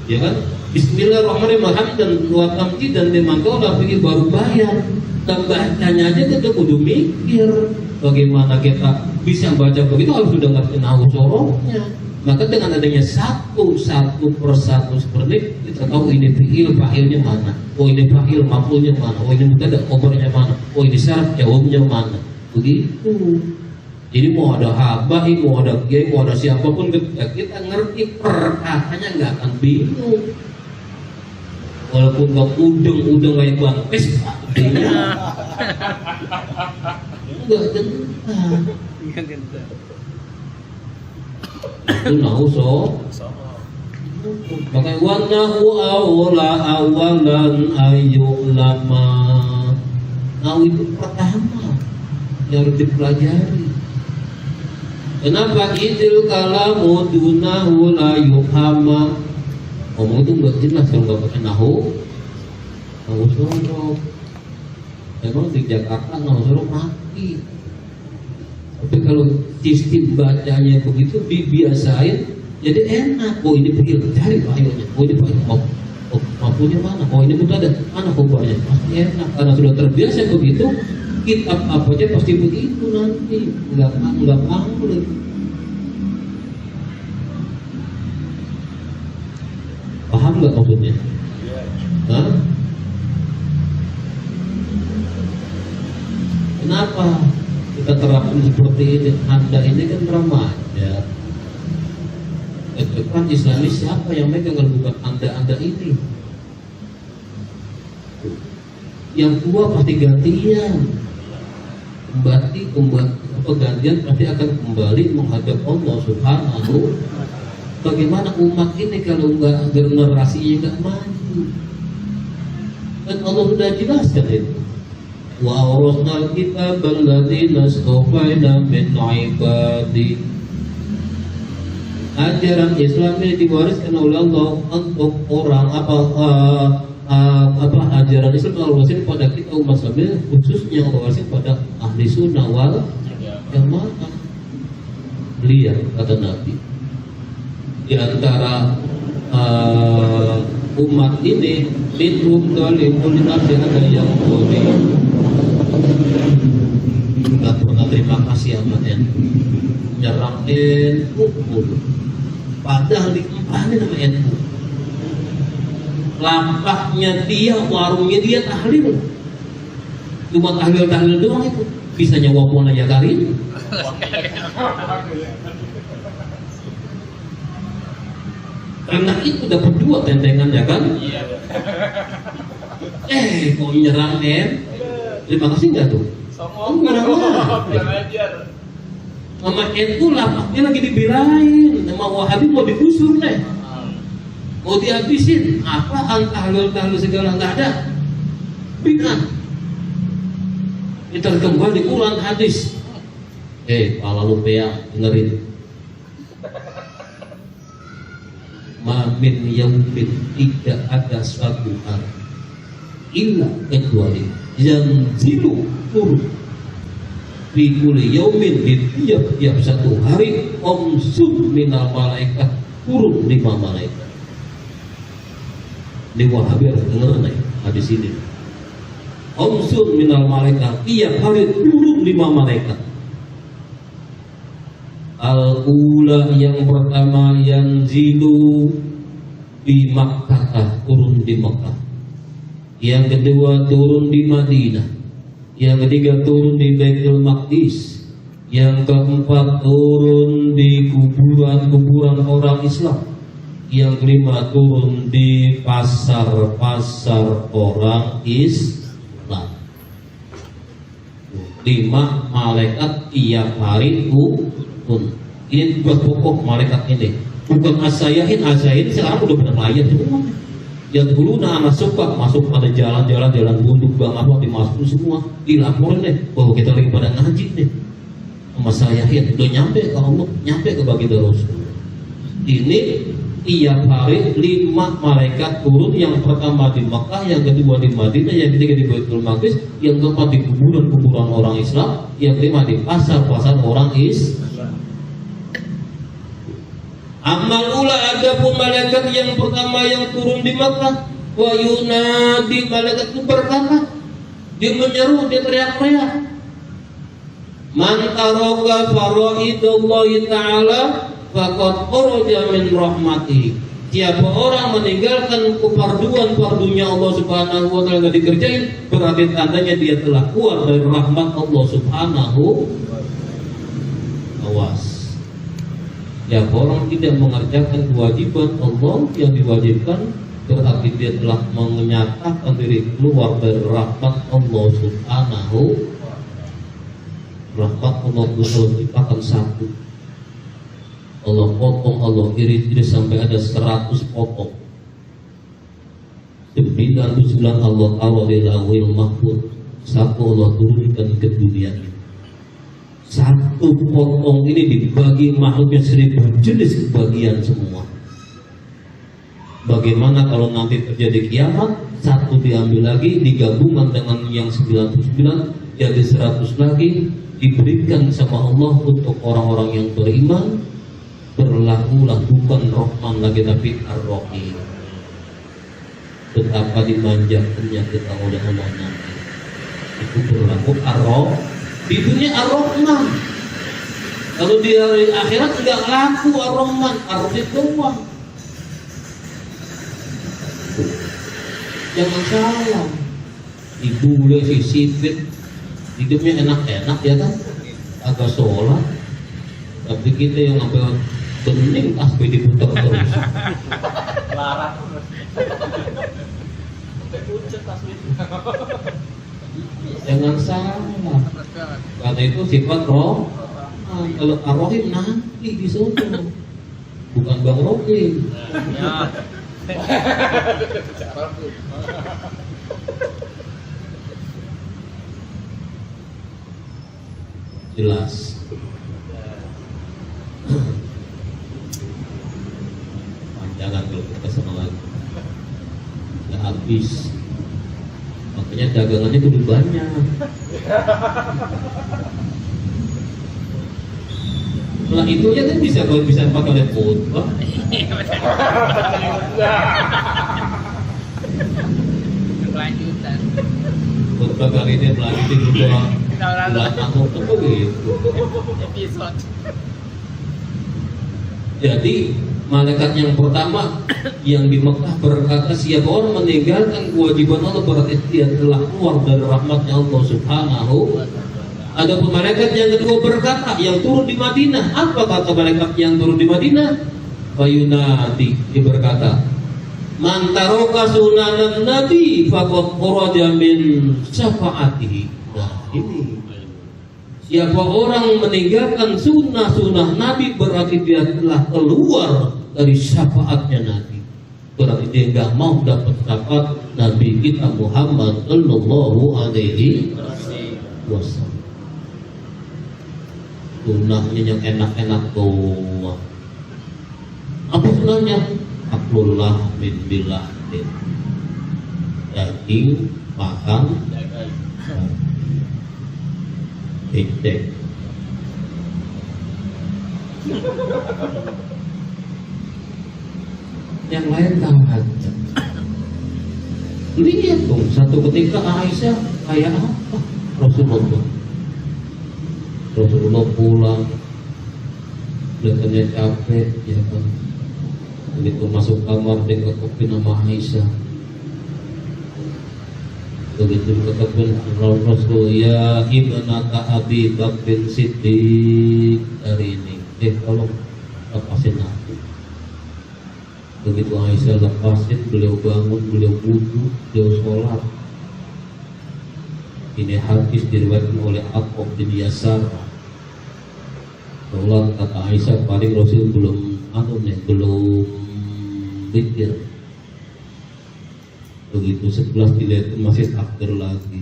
Ya kan? Bismillahirrahmanirrahim dan luat tamji dan demantola pikir baru bayar. Bacanya aja kita kudu mikir bagaimana kita bisa baca begitu, harus sudah ngerti nahu soroknya. Maka dengan adanya satu persatu seperti kita tahu ini fi'il fa'ilnya mana, oh ini fa'il maf'ulnya mana, oh ini mubtada khabarnya mana, oh ini syarat jawabnya mana. Begitu. Jadi mau ada habai, mau ada kiai, mau ada siapapun kita ngerti perkataannya nggak akan bingung. Walaupun kau udeng kayak Bang Pes, artinya nggak gentar. Itu nahu pakai wanahu awalan ayyulama. Nahu itu pertama yang harus dipelajari. Kenapa idil kalamu dunahu la yuhama? Ngomong itu nggak jelas kalau nggak pakai nahu. Nahu sorok. Memang di Jakarta nahu sorok mati. Tapi kalau sistem bacanya begitu dibiasain, jadi enak. Oh ini pergi cari payungnya. Oh ini pakai mapunya mana? Oh ini butuh ada mana kubahnya? Pasti enak karena sudah terbiasa begitu. Kitab apa aja pasti begitu nanti. Nggak panggung. Paham nggak maksudnya? Hah? Kenapa kita terapkan seperti ini? Anda ini kan remaja. Ke depan Islamis siapa yang megang kalau bukan anda ini? Yang tua pasti gantian. Gantian pasti akan kembali menghadap Allah Subhanahu. Bagaimana umat ini kalau nggak generasinya nggak maju? Dan Allah sudah jelaskan itu. Wa awrasnal kitab alladziina astafaina min ibadi. Ajaran Islam ini diwariskan oleh Allah untuk orang ajaran Islam Allah wariskan pada kita umat Islam, khususnya Allah wariskan pada ahli sunnah wal jamaah. Lihat kata Nabi, di antara umat ini minhum zalimun li ada yang boleh. Nggak pernah terima kasih amatnya, nyerang NU, padahal dikempanin sama NU. Lampaknya dia, warungnya dia tahlil, cuma tahlil doang itu. Bisanya wapun aja Karim. Karena itu dapat dua tentengan ya kan? Kok nyerang terima kasih nggak tuh? Sama NU lapaknya lagi dibelain, sama Wahabi mau digusur nih, mau dihabisin. Apaan tahlil segala nggak ada. Bid'ah. Kita kembali Quran hadis. Pala lu peang dengerin. Mamin yaumin tidak ada suatu hari illa kecuali yang zilu turun di kulli yaumin, di tiap satu hari omsud minal malaikat, turun 5 malaikat. Ini Wahabi harus denger nih hadis ini. Omsud minal malaikat, tiap hari turun 5 malaikat. Al-ula yang pertama yang zilu di Makkah, turun di Makkah. Yang kedua turun di Madinah. Yang ketiga turun di Baitul Maqdis. Yang keempat turun di kuburan orang Islam. Yang kelima turun di pasar-pasar orang Islam. 5 malaikat tiap hari turun. Ini tugas pokok malaikat ini. Bukan asayahin sekarang udah pada melayang semua. Yang dulu masuk pada jalan bunduk bang apa dimasukin semua, dilaporin deh bahwa kita lagi pada ngaji nih. Sama sayahin udah nyampe ke Allah, nyampe ke baginda Rasul. Ini tiap hari 5 malaikat turun. Yang pertama di Makkah, yang kedua di Madinah, yang ketiga di Baitul Maqdis, yang keempat di kuburan orang Islam, yang kelima di pasar-pasar orang Islam. Amal ula adapun malaikat yang pertama yang turun di Makkah, wa yunadi, malaikat itu berkata, dia menyeru, dia teriak-teriak, man taraka faraidallahi ta'ala faqad kharaja min rahmatihi. Siapa orang meninggalkan kefarduan-fardunya Allah Subhanahu wa taala enggak dikerjain, berarti tandanya dia telah keluar dari rahmat Allah Subhanahu. Awas. Siapa orang tidak mengerjakan kewajiban Allah yang diwajibkan, berarti dia telah menyatakan diri keluar dari rahmat Allah Subhanahu. Rahmat Allah diciptakan satu. Allah potong, Allah irit sampai ada 100 potong. 99 Allah taruh di Lauhul Mahfuz, satu Allah turunkan ke dunia ini. Satu potong ini dibagi makhluknya 1000 jenis kebagian semua. Bagaimana kalau nanti terjadi kiamat, satu diambil lagi, digabungkan dengan yang 99 jadi 100 lagi, diberikan sama Allah untuk orang-orang yang beriman. Berlakulah bukan Rahman lagi tapi Ar-Rahim. Betapa dimanjakannya kita oleh Allah nanti. Itu berlaku Ar-Rahim. Di dunia Ar-Rahman. Kalau di hari akhirat tidak laku Ar-Rahman, Ar-Rahim doang. Jangan salah. Ibu boleh sipit, hidupnya enak-enak ya kan? Agak sholat. Tapi kita yang ngambil bening tasbih diputar terus. Larang. Pucet tasbih. Jangan salah. Karena itu sifat roh. Kalau Ar-Rahim nanti di sana. Bukan Bang Rohim. Ya. Jelas. Panjangan kalau kita sama lagi. Nggak habis. Makanya dagangannya kudu banyak. Nah itu aja kan bisa kalau bisa pakai khutbah. Kelanjutan. Khutbah kali ini melanjutin juga bulan Anur itu begitu. Episode. Jadi malaikat yang pertama yang di Mekah berkata, siapa orang meninggalkan kewajiban Allah berarti dia telah keluar dari rahmatnya Allah Subhanahu. Ada malaikat yang kedua berkata, yang turun di Madinah. Apa kata malaikat yang turun di Madinah? Fayunati, dia berkata, man taraka sunanan nabi faqad kharaja min syafaatihi. Nah, ini siapa orang meninggalkan sunnah-sunnah Nabi berarti dia telah keluar dari syafaatnya Nabi. Berarti dia nggak mau dapat syafaat Nabi kita Muhammad Sallallahu Alaihi Wasallam. Sunnahnya yang enak-enak tuh. Apa sunnahnya? Aklullah min billah. Daging, makan, tek. Yang lain tahan. Lihat dong, satu ketika Aisyah kayak apa Rasulullah pulang, kelihatannya capek, ya kan? Begitu masuk kamar dia ketemu nama Aisyah. Begitu ketemu Rasul, ya ibnata Abi Bakr Siddiq hari ini. Tolong lepasin aku. Begitu Aisyah lepasin, beliau bangun, beliau wudhu, beliau sholat. Ini hadis diriwayatkan oleh Abu bin Yasar. Sholat kata Aisyah paling Rasul belum belum mikir. Begitu 11 dilihat masih takbir lagi.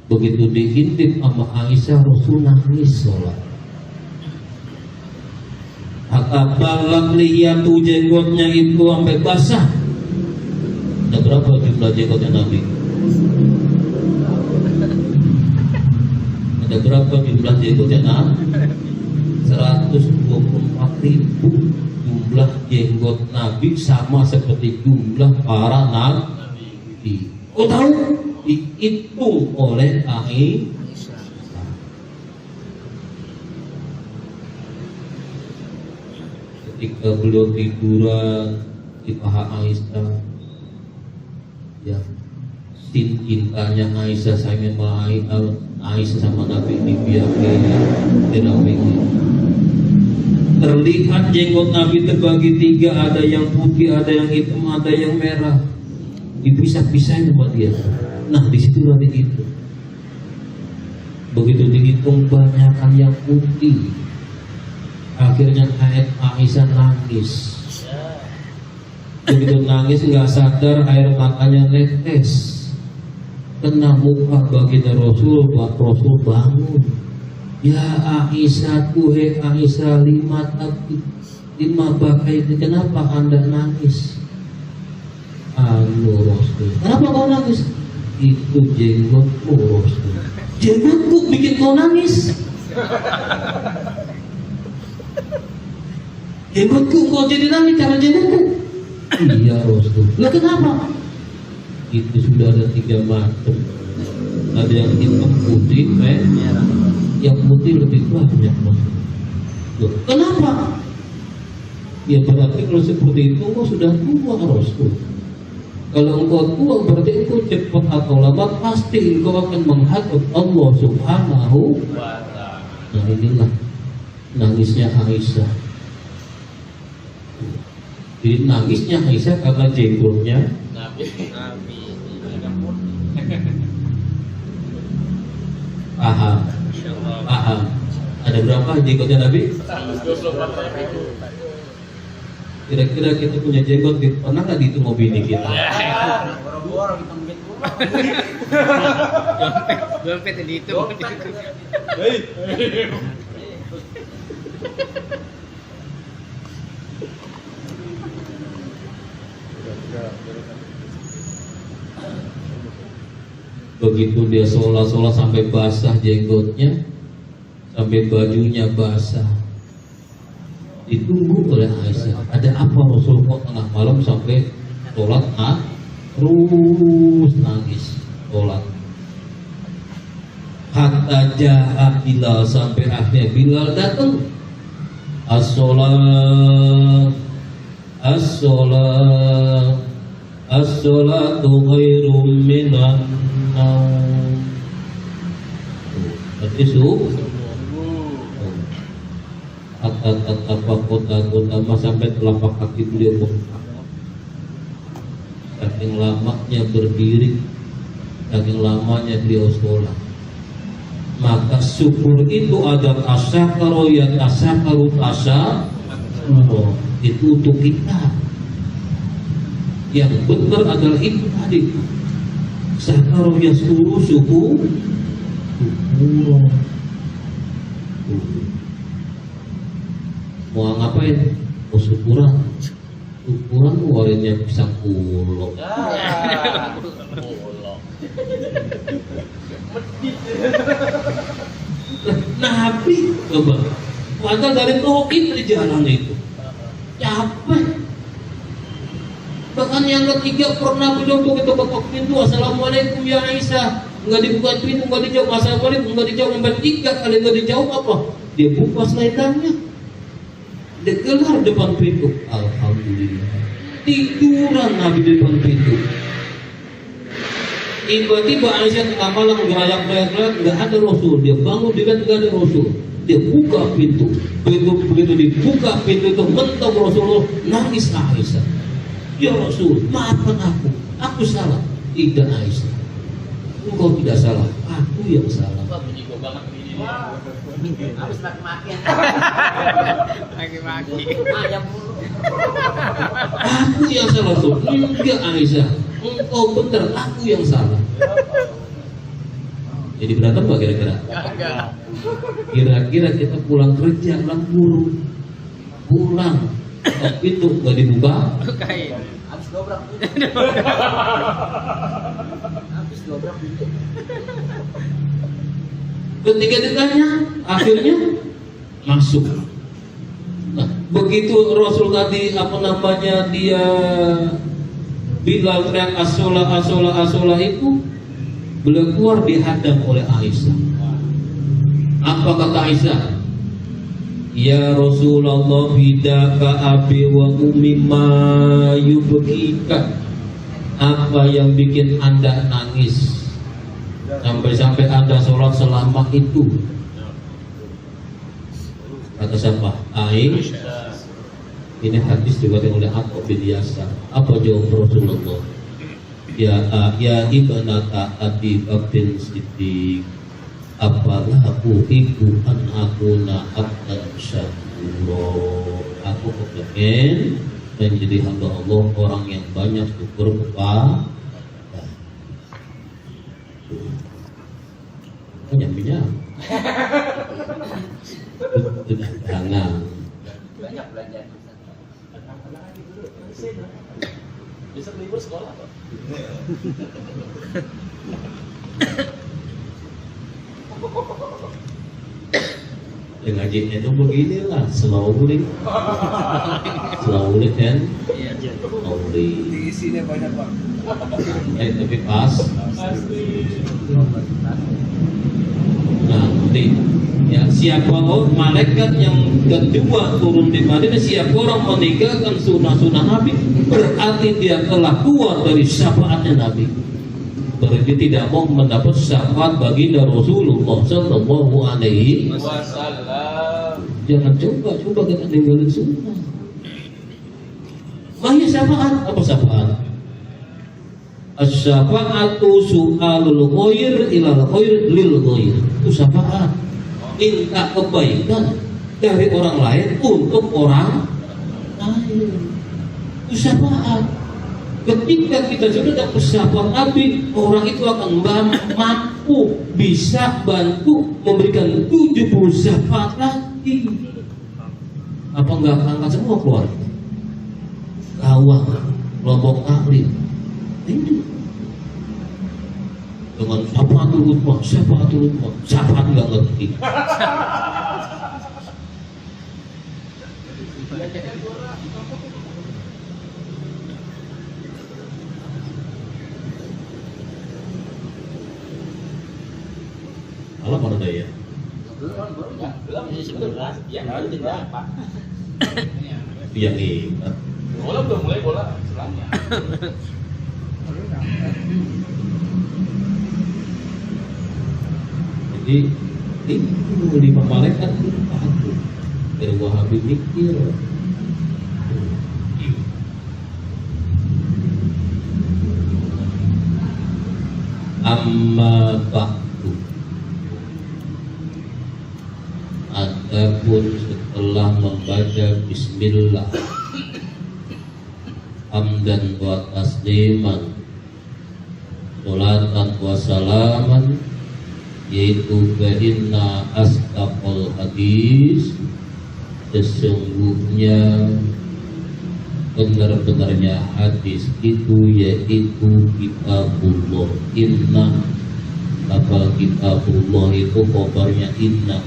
Begitu diintip sama Aisyah, Rasul nangis sholat. Hatta balak liyatu, jenggotnya itu sampai basah. Ada berapa jumlah jenggotnya Nabi? Ada berapa jumlah jenggotnya Nabi? 124.000 jumlah jenggot Nabi, sama seperti jumlah para nabi. Kau tahu? Dihitung oleh Aisyah. Ketika beliau tiduran di paha Aisyah, ya, cintanya Aisyah, sayangnya Aisyah sama Nabi dibiarkan dirapikan. Terlihat jenggot Nabi terbagi 3, ada yang putih, ada yang hitam, ada yang merah. Dipisah-pisahin sama dia. Nah, di situ nanti itu. Begitu dihitung banyakkan yang putih. Akhirnya Aisyah nangis. Begitu nangis nggak sadar air matanya netes. Kena muka baginda Rasul, Rasul bangun. Ya Aisyah, kuhe Aisyah, lima bakai, kenapa anda nangis? Anu Rasul, kenapa kau nangis? Itu jenggotku Rasul. Jenggotku bikin kau nangis. Jenggotku kau jadi nangis karena jenggotku. Iya Rasul. Lah kenapa? Itu sudah ada 3 macam. Ada yang hitam putih, yang putih lebih banyak Rasul. Loh, kenapa? Ya berarti kalau seperti itu engkau sudah tua Rasul. Kalau engkau tua berarti engkau cepat atau lambat pasti engkau akan menghadap Allah Subhanahu wa ta'ala. Nah inilah nangisnya Aisyah. Jadi nangisnya Aisyah karena jenggotnya Nabi. Paham. Ada berapa jenggotnya Nabi? 24.000. Kira-kira kita punya jenggot, pernah nggak dihitung bini kita? Orang-orang dompet itu. Begitu dia sholat sampai basah jenggotnya, sampai bajunya basah. Ditunggu oleh Aisyah. Ada apa Rasulullah tengah malam sampai sholat terus nangis sholat. Hatta ja'a Bilal, sampai akhirnya Bilal datang. As-sholatu khairum minan naum. Berarti apa kota sampai telapak kaki beliau bengkak. Saking lamanya berdiri, saking lamanya beliau sholat. Maka syukur itu ada tasyakaro ya tasyakaru tasyakuro. Itu untuk kita. Yang benar adalah itu tadi. Syakaro ya syukur syukur. Mau ngapain? Mau syukuran warinnya bisa pulau. Nabi coba padahal dari tauhid di jalan itu capek. Bahkan yang ketiga pernah beliau begitu ketok pintu, assalamualaikum ya Aisyah, nggak dibuka pintu, nggak dijawab assalamualaikum, nggak dijawab, sampai 3 kali nggak dijawab apa? Dia buka selendangnya, dia kelar depan pintu. Alhamdulillah, tiduran Nabi di depan pintu. Tiba-tiba Aisyah tengah malam gerayak-gerayak, nggak ada Rasul. Dia bangun, dia nggak ada Rasul. Dia buka pintu. Begitu dibuka pintu itu, mentok Rasulullah, nangis Aisyah. Ya Rasul, maafkan aku salah. Tidak Aisyah, engkau tidak salah, aku yang salah. Habis maki-maki. Maki-maki. Ayam mulu. Aku yang salah Rasul. Enggak Aisyah, engkau benar, aku yang salah. Jadi berantem gak kira-kira? Enggak. Kira-kira kita pulang kerja, lembur, pulang, pintu gak dibuka. Bukain. Habis dobrak pintu. Ketika ditanya, akhirnya masuk. Nah, begitu Rasul tadi dia Bilal teriak asola itu, beliau keluar dihadang oleh Aisyah. Apa kata Aisyah? Ya Rasulullah, bidaka abi wa ummi ma yubkika. Apa yang bikin Anda nangis sampai Anda sholat selama itu? Kata siapa? Aisyah. Ini hadis diriwayatkan oleh Abu bin Yasar. Apa jawab Rasulullah? Ya ibnata Abi Bakr Siddiq, apalah aku ibu an akuna abdan syakura. Aku kepengen menjadi hamba Allah, orang yang banyak syukur kepada. Banyak. sekolah kok. Ya ngajinya itu beginilah, slowly kan, slowly. Diisinya banyak Pak. Tapi pas. Nah, nanti ya siapa malaikat yang kedua turun di Madinah, siapa orang meninggalkan sunnah-sunnah Nabi, berarti dia telah keluar dari syafaatnya Nabi. Berarti tidak mau mendapat syafaat baginda Rasulullah Sallallahu Alaihi Wasallam. Jangan coba kita ninggalin sunnah. Mahya syafaat, apa syafaat? As-syafa'atu su'alul khair ilal khair lil khair. Itu syafaat. Minta kebaikan dari orang lain untuk orang lain. Itu syafaat. Ketika kita sudah dapat syafaat Nabi, orang itu akan mampu bisa bantu memberikan 70 syafaat lagi. Apa enggak angkat semua keluar? Kawah, kelompok ahli. Ini dengan syafaatul utmah, syafaat nggak ngerti. Alam mana daya? Belum ini 11. Ya, baru tinggal Pak. Itu yang hebat. Bola belum mulai bola selangnya. Jadi itu 5 malaikat itu aku dari Wahabi mikir. Amma ba'du, adapun setelah membaca Bismillah hamdan wa tasliman sholatan wa salaman, yaitu inna asdaqal hadis, sesungguhnya benar-benarnya hadis itu yaitu kitabullah. Inna, apa kitabullah itu kabarnya inna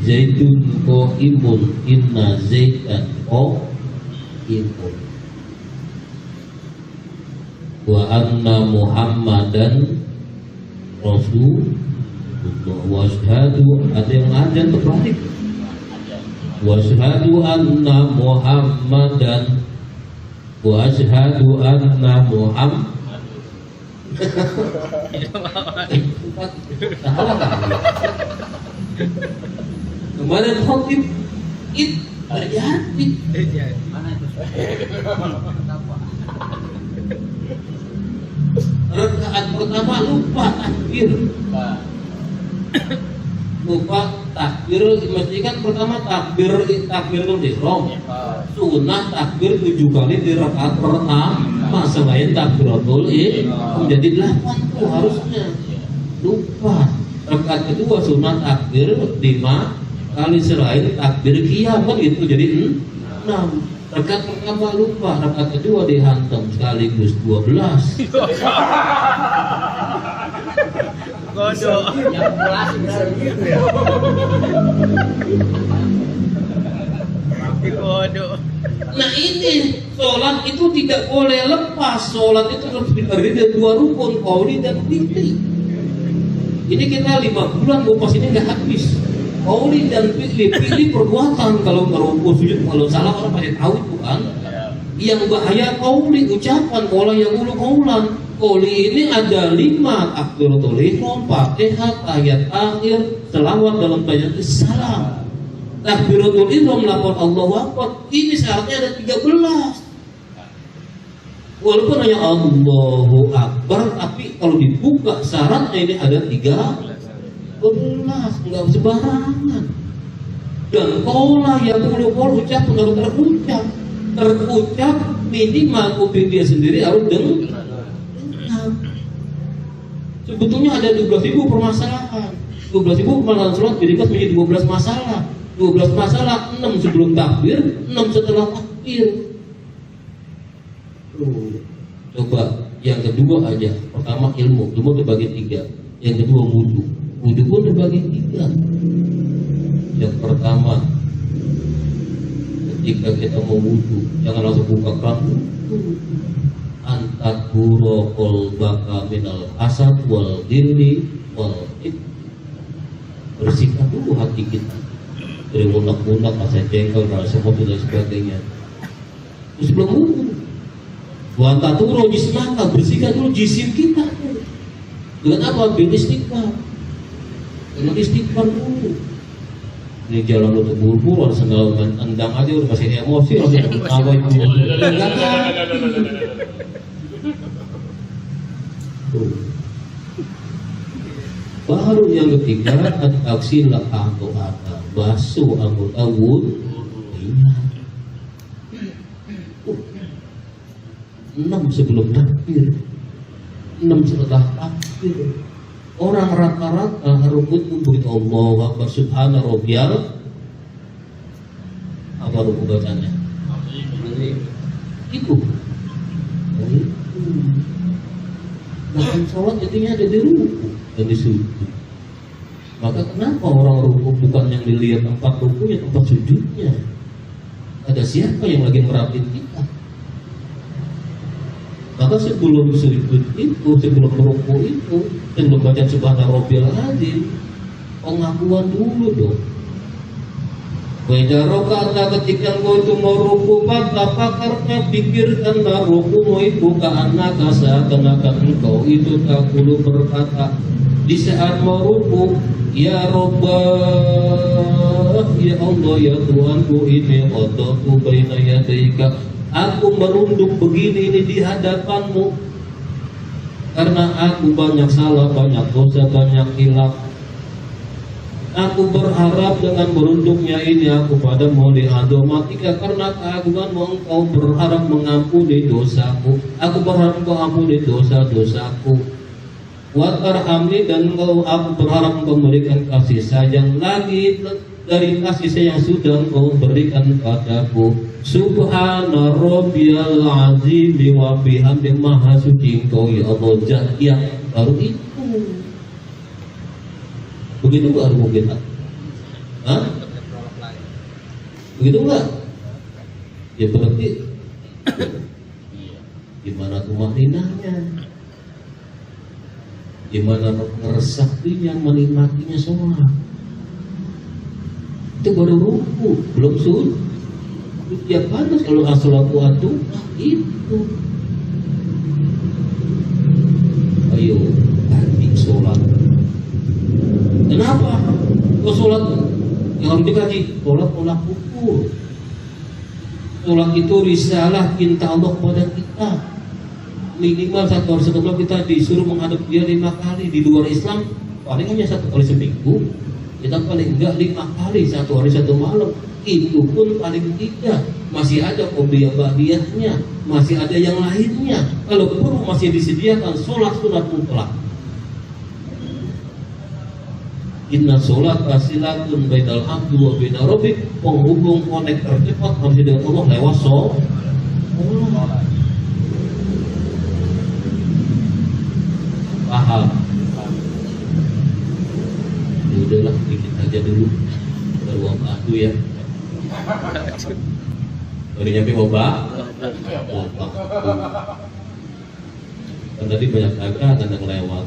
zaidun qaimun, inna zaidan qaimun, wa anna muhammadan rasulullah, wa asyhadu, ada yang ada terbalik, wa asyhadu anna muhammadan, wa asyhadu anna muhammad. Salah kan? Kemarin khotib it terjadi. Mana itu? Rakaat pertama lupa takbir. Lupa takbir, mesti kan pertama takbir dulu ihram. Sunnah takbir 7 kali di rakaat pertama, selain takbiratul ihram menjadi 8 tuh harusnya. Lupa. Rakaat kedua sunnah takbir 5 kali selain takbir qiyam, kan gitu jadi 6. Rakaat pertama lupa, rakaat kedua dihantam sekaligus 12. Kodok. Yang kelas Gitu ya. Kodok. Nah ini sholat itu tidak boleh lepas. Sholat itu harus dibagi dari 2 rukun, qauli dan fi'li. Ini kita 5 bulan ngupas ini nggak habis. Qauli dan fi'li perbuatan. Kalau ngerukuk sujud, kalau salah orang pasti tahu itu kan. Yang bahaya qauli, ucapan. Kalau yang ulu qaulan. Qauli ini ada 5: takbiratul ihram, Fatihah, tahiyat akhir, selawat dalam bacaan salam. Takbiratul ihram, lafaz Allahu Akbar, ini syaratnya ada 13. Walaupun hanya Allahu Akbar, tapi kalau dibuka syaratnya ini ada 13, enggak sembarangan. Dan qaulah yang perlu ucap harus terucap minimal kuping dia sendiri harus dengar. Sebetulnya ada 12.000 permasalahan. 12.000 permasalahan sholat diringkas menjadi 12 masalah. 12 masalah, 6 sebelum takbir, 6 setelah takbir. Coba yang kedua aja, pertama ilmu terbagi 3. Yang kedua wudhu pun terbagi 3. Yang pertama, ketika kita mau wudhu, jangan langsung buka keran. Antakuro kolbaka minal asad wal dirli wal ib. Bersihkan dulu hati kita dari unak-unak, rasa jengkel, rasa mobil dan sebagainya. Terus sebelum wudhu, wantaturo jismaka, bersihkan dulu jisim kita. Dengan apa? Bil istighfar. Dengan istighfar dulu. Ini jalan untuk buru-buru, harus tendang aja udah masih emosi, harus apa itu? Baru yang ketiga, aksi lakah atau apa? Basuh anggota wudhu. 6 sebelum takbir, 6 setelah takbir. Orang rata-rata rukun begitu Allahu Akbar subhana rabbiyal, apa rukun bacanya? Itu. Bahkan sholat jadinya ada di ruku dan di sujud. Maka kenapa orang ruku bukan yang dilihat tempat rukunya, tempat sujudnya? Ada siapa yang lagi merapin kita? Maka sebelum sujud itu, sebelum ruku itu, sebelum baca subhana rabbiyal azim, pengakuan dulu dong. Wejarokata ketika engkau itu mau ruku, pakarnya pikirkanlah rukumu itu ka'annaka seakan-akan engkau itu takulu berkata di saat mau ruku, ya Rabbah, ya Allah, ya Tuhanku, ini qadatu baina yadayka, aku merunduk begini ini di hadapanmu karena aku banyak salah, banyak dosa, banyak hilaf. Aku berharap dengan merunduknya ini aku padamu di adomatika, karena keagunganmu engkau berharap mengampuni dosaku. Aku berharap engkau ampuni dosa-dosaku. Wa tarhamni, dan engkau, aku berharap engkau memberikan kasih sayang lagi dari kasih sayang yang sudah engkau berikan padaku. Subhana rabbiyal azim wa bihamdi, maha suci engkau ya Allah Jalla. Ya, baru itu. Begitu enggak ruku kita? Hah? Begitu enggak? Ya berarti gimana tumaninahnya? Gimana ngeresapinya, menikmatinya semua? Itu baru ruku, belum sujud. Ya panas kalau as-salatu atu itu. Ayo, ganti sholat. Kenapa? Oh, sholat yang harus dikaji, sholat pola ukur. Sholat itu risalah cinta Allah kepada kita. Minimal 1 hari sebelum kita disuruh menghadap dia 5 kali. Di luar Islam paling hanya 1 kali seminggu. Kita paling enggak 5 kali, 1 hari 1 malam. Itu pun paling tidak. Masih ada qobliyah ba'diyahnya, masih ada yang lainnya. Kalau perlu masih disediakan sholat sunat mutlak. Inna sholat wasilatun bainal abdi wa baina rabbih, penghubung konek tercepat manusia dengan Allah lewat sholat. Paham? Ya udahlah, dikit aja dulu. Baru waktu ya. Baru nyampe obat. Kan tadi banyak dagang yang lewat.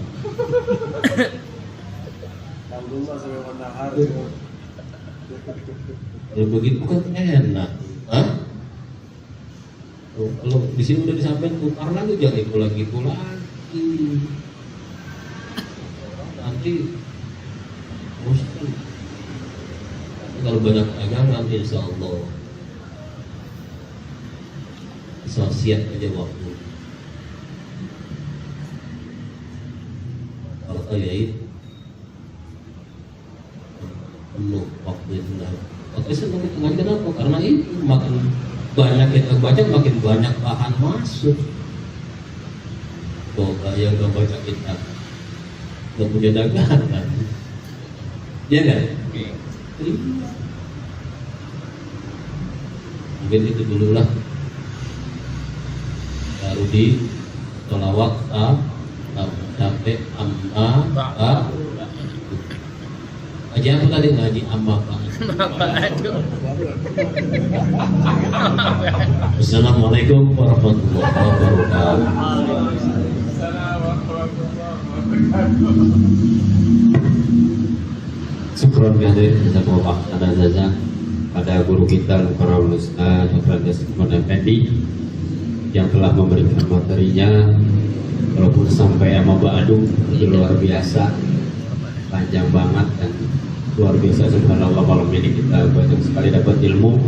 Kalau begitu kan enak, hah? Kalau di sini udah disampaikan putar lagi, jangan ikut lagi. Nanti mesti kalau banyak dagangan, insya Allah bisa siap aja waktu. Kalau kayak penuh waktu itu lah. Waktu itu ngaji kenapa? Karena itu makin banyak kita baca, makin banyak bahan masuk. Coba yang gak baca kitab, gak punya dagangan kan? Iya kan? Mungkin itu dulu lah. Baru Sholawat sampai amma ba. Ngaji apa tadi? Ngaji amma ba. Assalamualaikum warahmatullahi wabarakatuh. Syukron bihadir jazakallah ada jazak pada guru kita para Ustaz Dr. Desmond Effendi yang telah memberikan materinya, walaupun sampai ama ba'du itu luar biasa, panjang banget dan luar biasa. Subhanallah, malam ini kita banyak sekali dapat ilmu,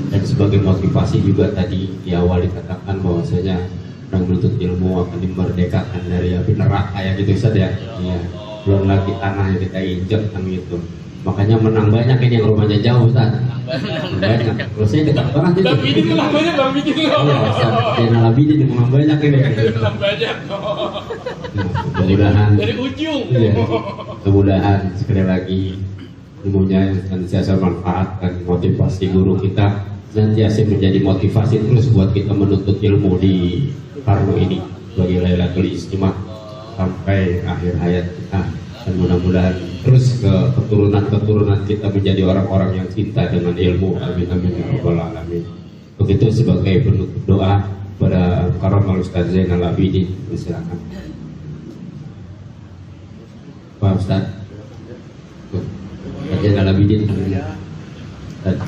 dan sebagai motivasi juga tadi di awal dikatakan bahwasanya orang menuntut ilmu akan dimerdekakan dari api neraka ya gitu Ustaz ya. Iya. Belum lagi tanah yang kita injak kan gitu. Makanya menang banyak ini yang rumahnya jauh Ustaz. Banyak. Kalau saya dekat banget itu. Bang Bidin menang banyak, Bang Bidin. Iya, Ustaz. Channel Abidin yang menang banyak ini. Menang banyak. Mudah-mudahan Dari ujung. iya, mudah-mudahan sekali lagi ilmunya yang senantiasa manfaat dan motivasi guru kita senantiasa menjadi motivasi terus buat kita menuntut ilmu di Parno ini sebagai Lailatul Istimewa sampai akhir hayat kita, dan mudah-mudahan terus ke keturunan kita menjadi orang-orang yang cinta dengan ilmu. Amin amin ya rabbal alamin. Begitu sebagai penutup doa pada Karomal Ustaz Zainal Abidin, silakan Pak Ustaz. Ustaz Zainal Abidin. Ustaz.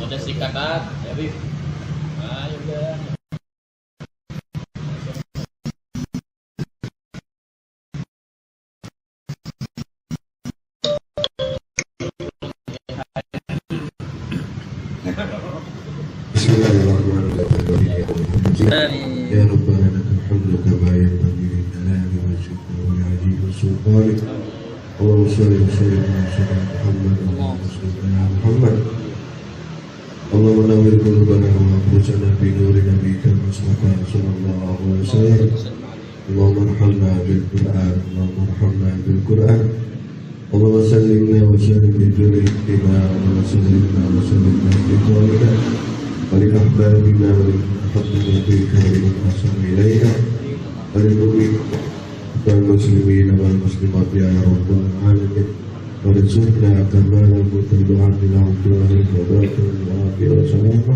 Udah sikatan, ya Bib. Ayo udah. Bismillahirrahmanirrahim. Ya Rabbana lakal hamdu kama yanbaghi li jalali wajhika wa li 'azimi sultanik. Allahumma shalli wa sallim ala sayyidina Muhammad wa ala sayyidina Muhammad. Allahumma nawwir qulubana wa anfusana bi nuri nabiyyika Mustafa sallallahu alaihi wasallam. Allahumma arhamna bil Qur'an, Allahumma arhamna bil Qur'an. Allahumma sallimna wa sallim bi dhurriyyatina wa sallimna wa sallimna bi qawlika wa li ahbabina wa li muhabbatina fika wa li asami ilayka wa li mu'minin wal muslimin wal muslimat ya rabbal alamin. ورزقنا كمالا متبعا إلى عبد الله وبركاته وعافية وسلامة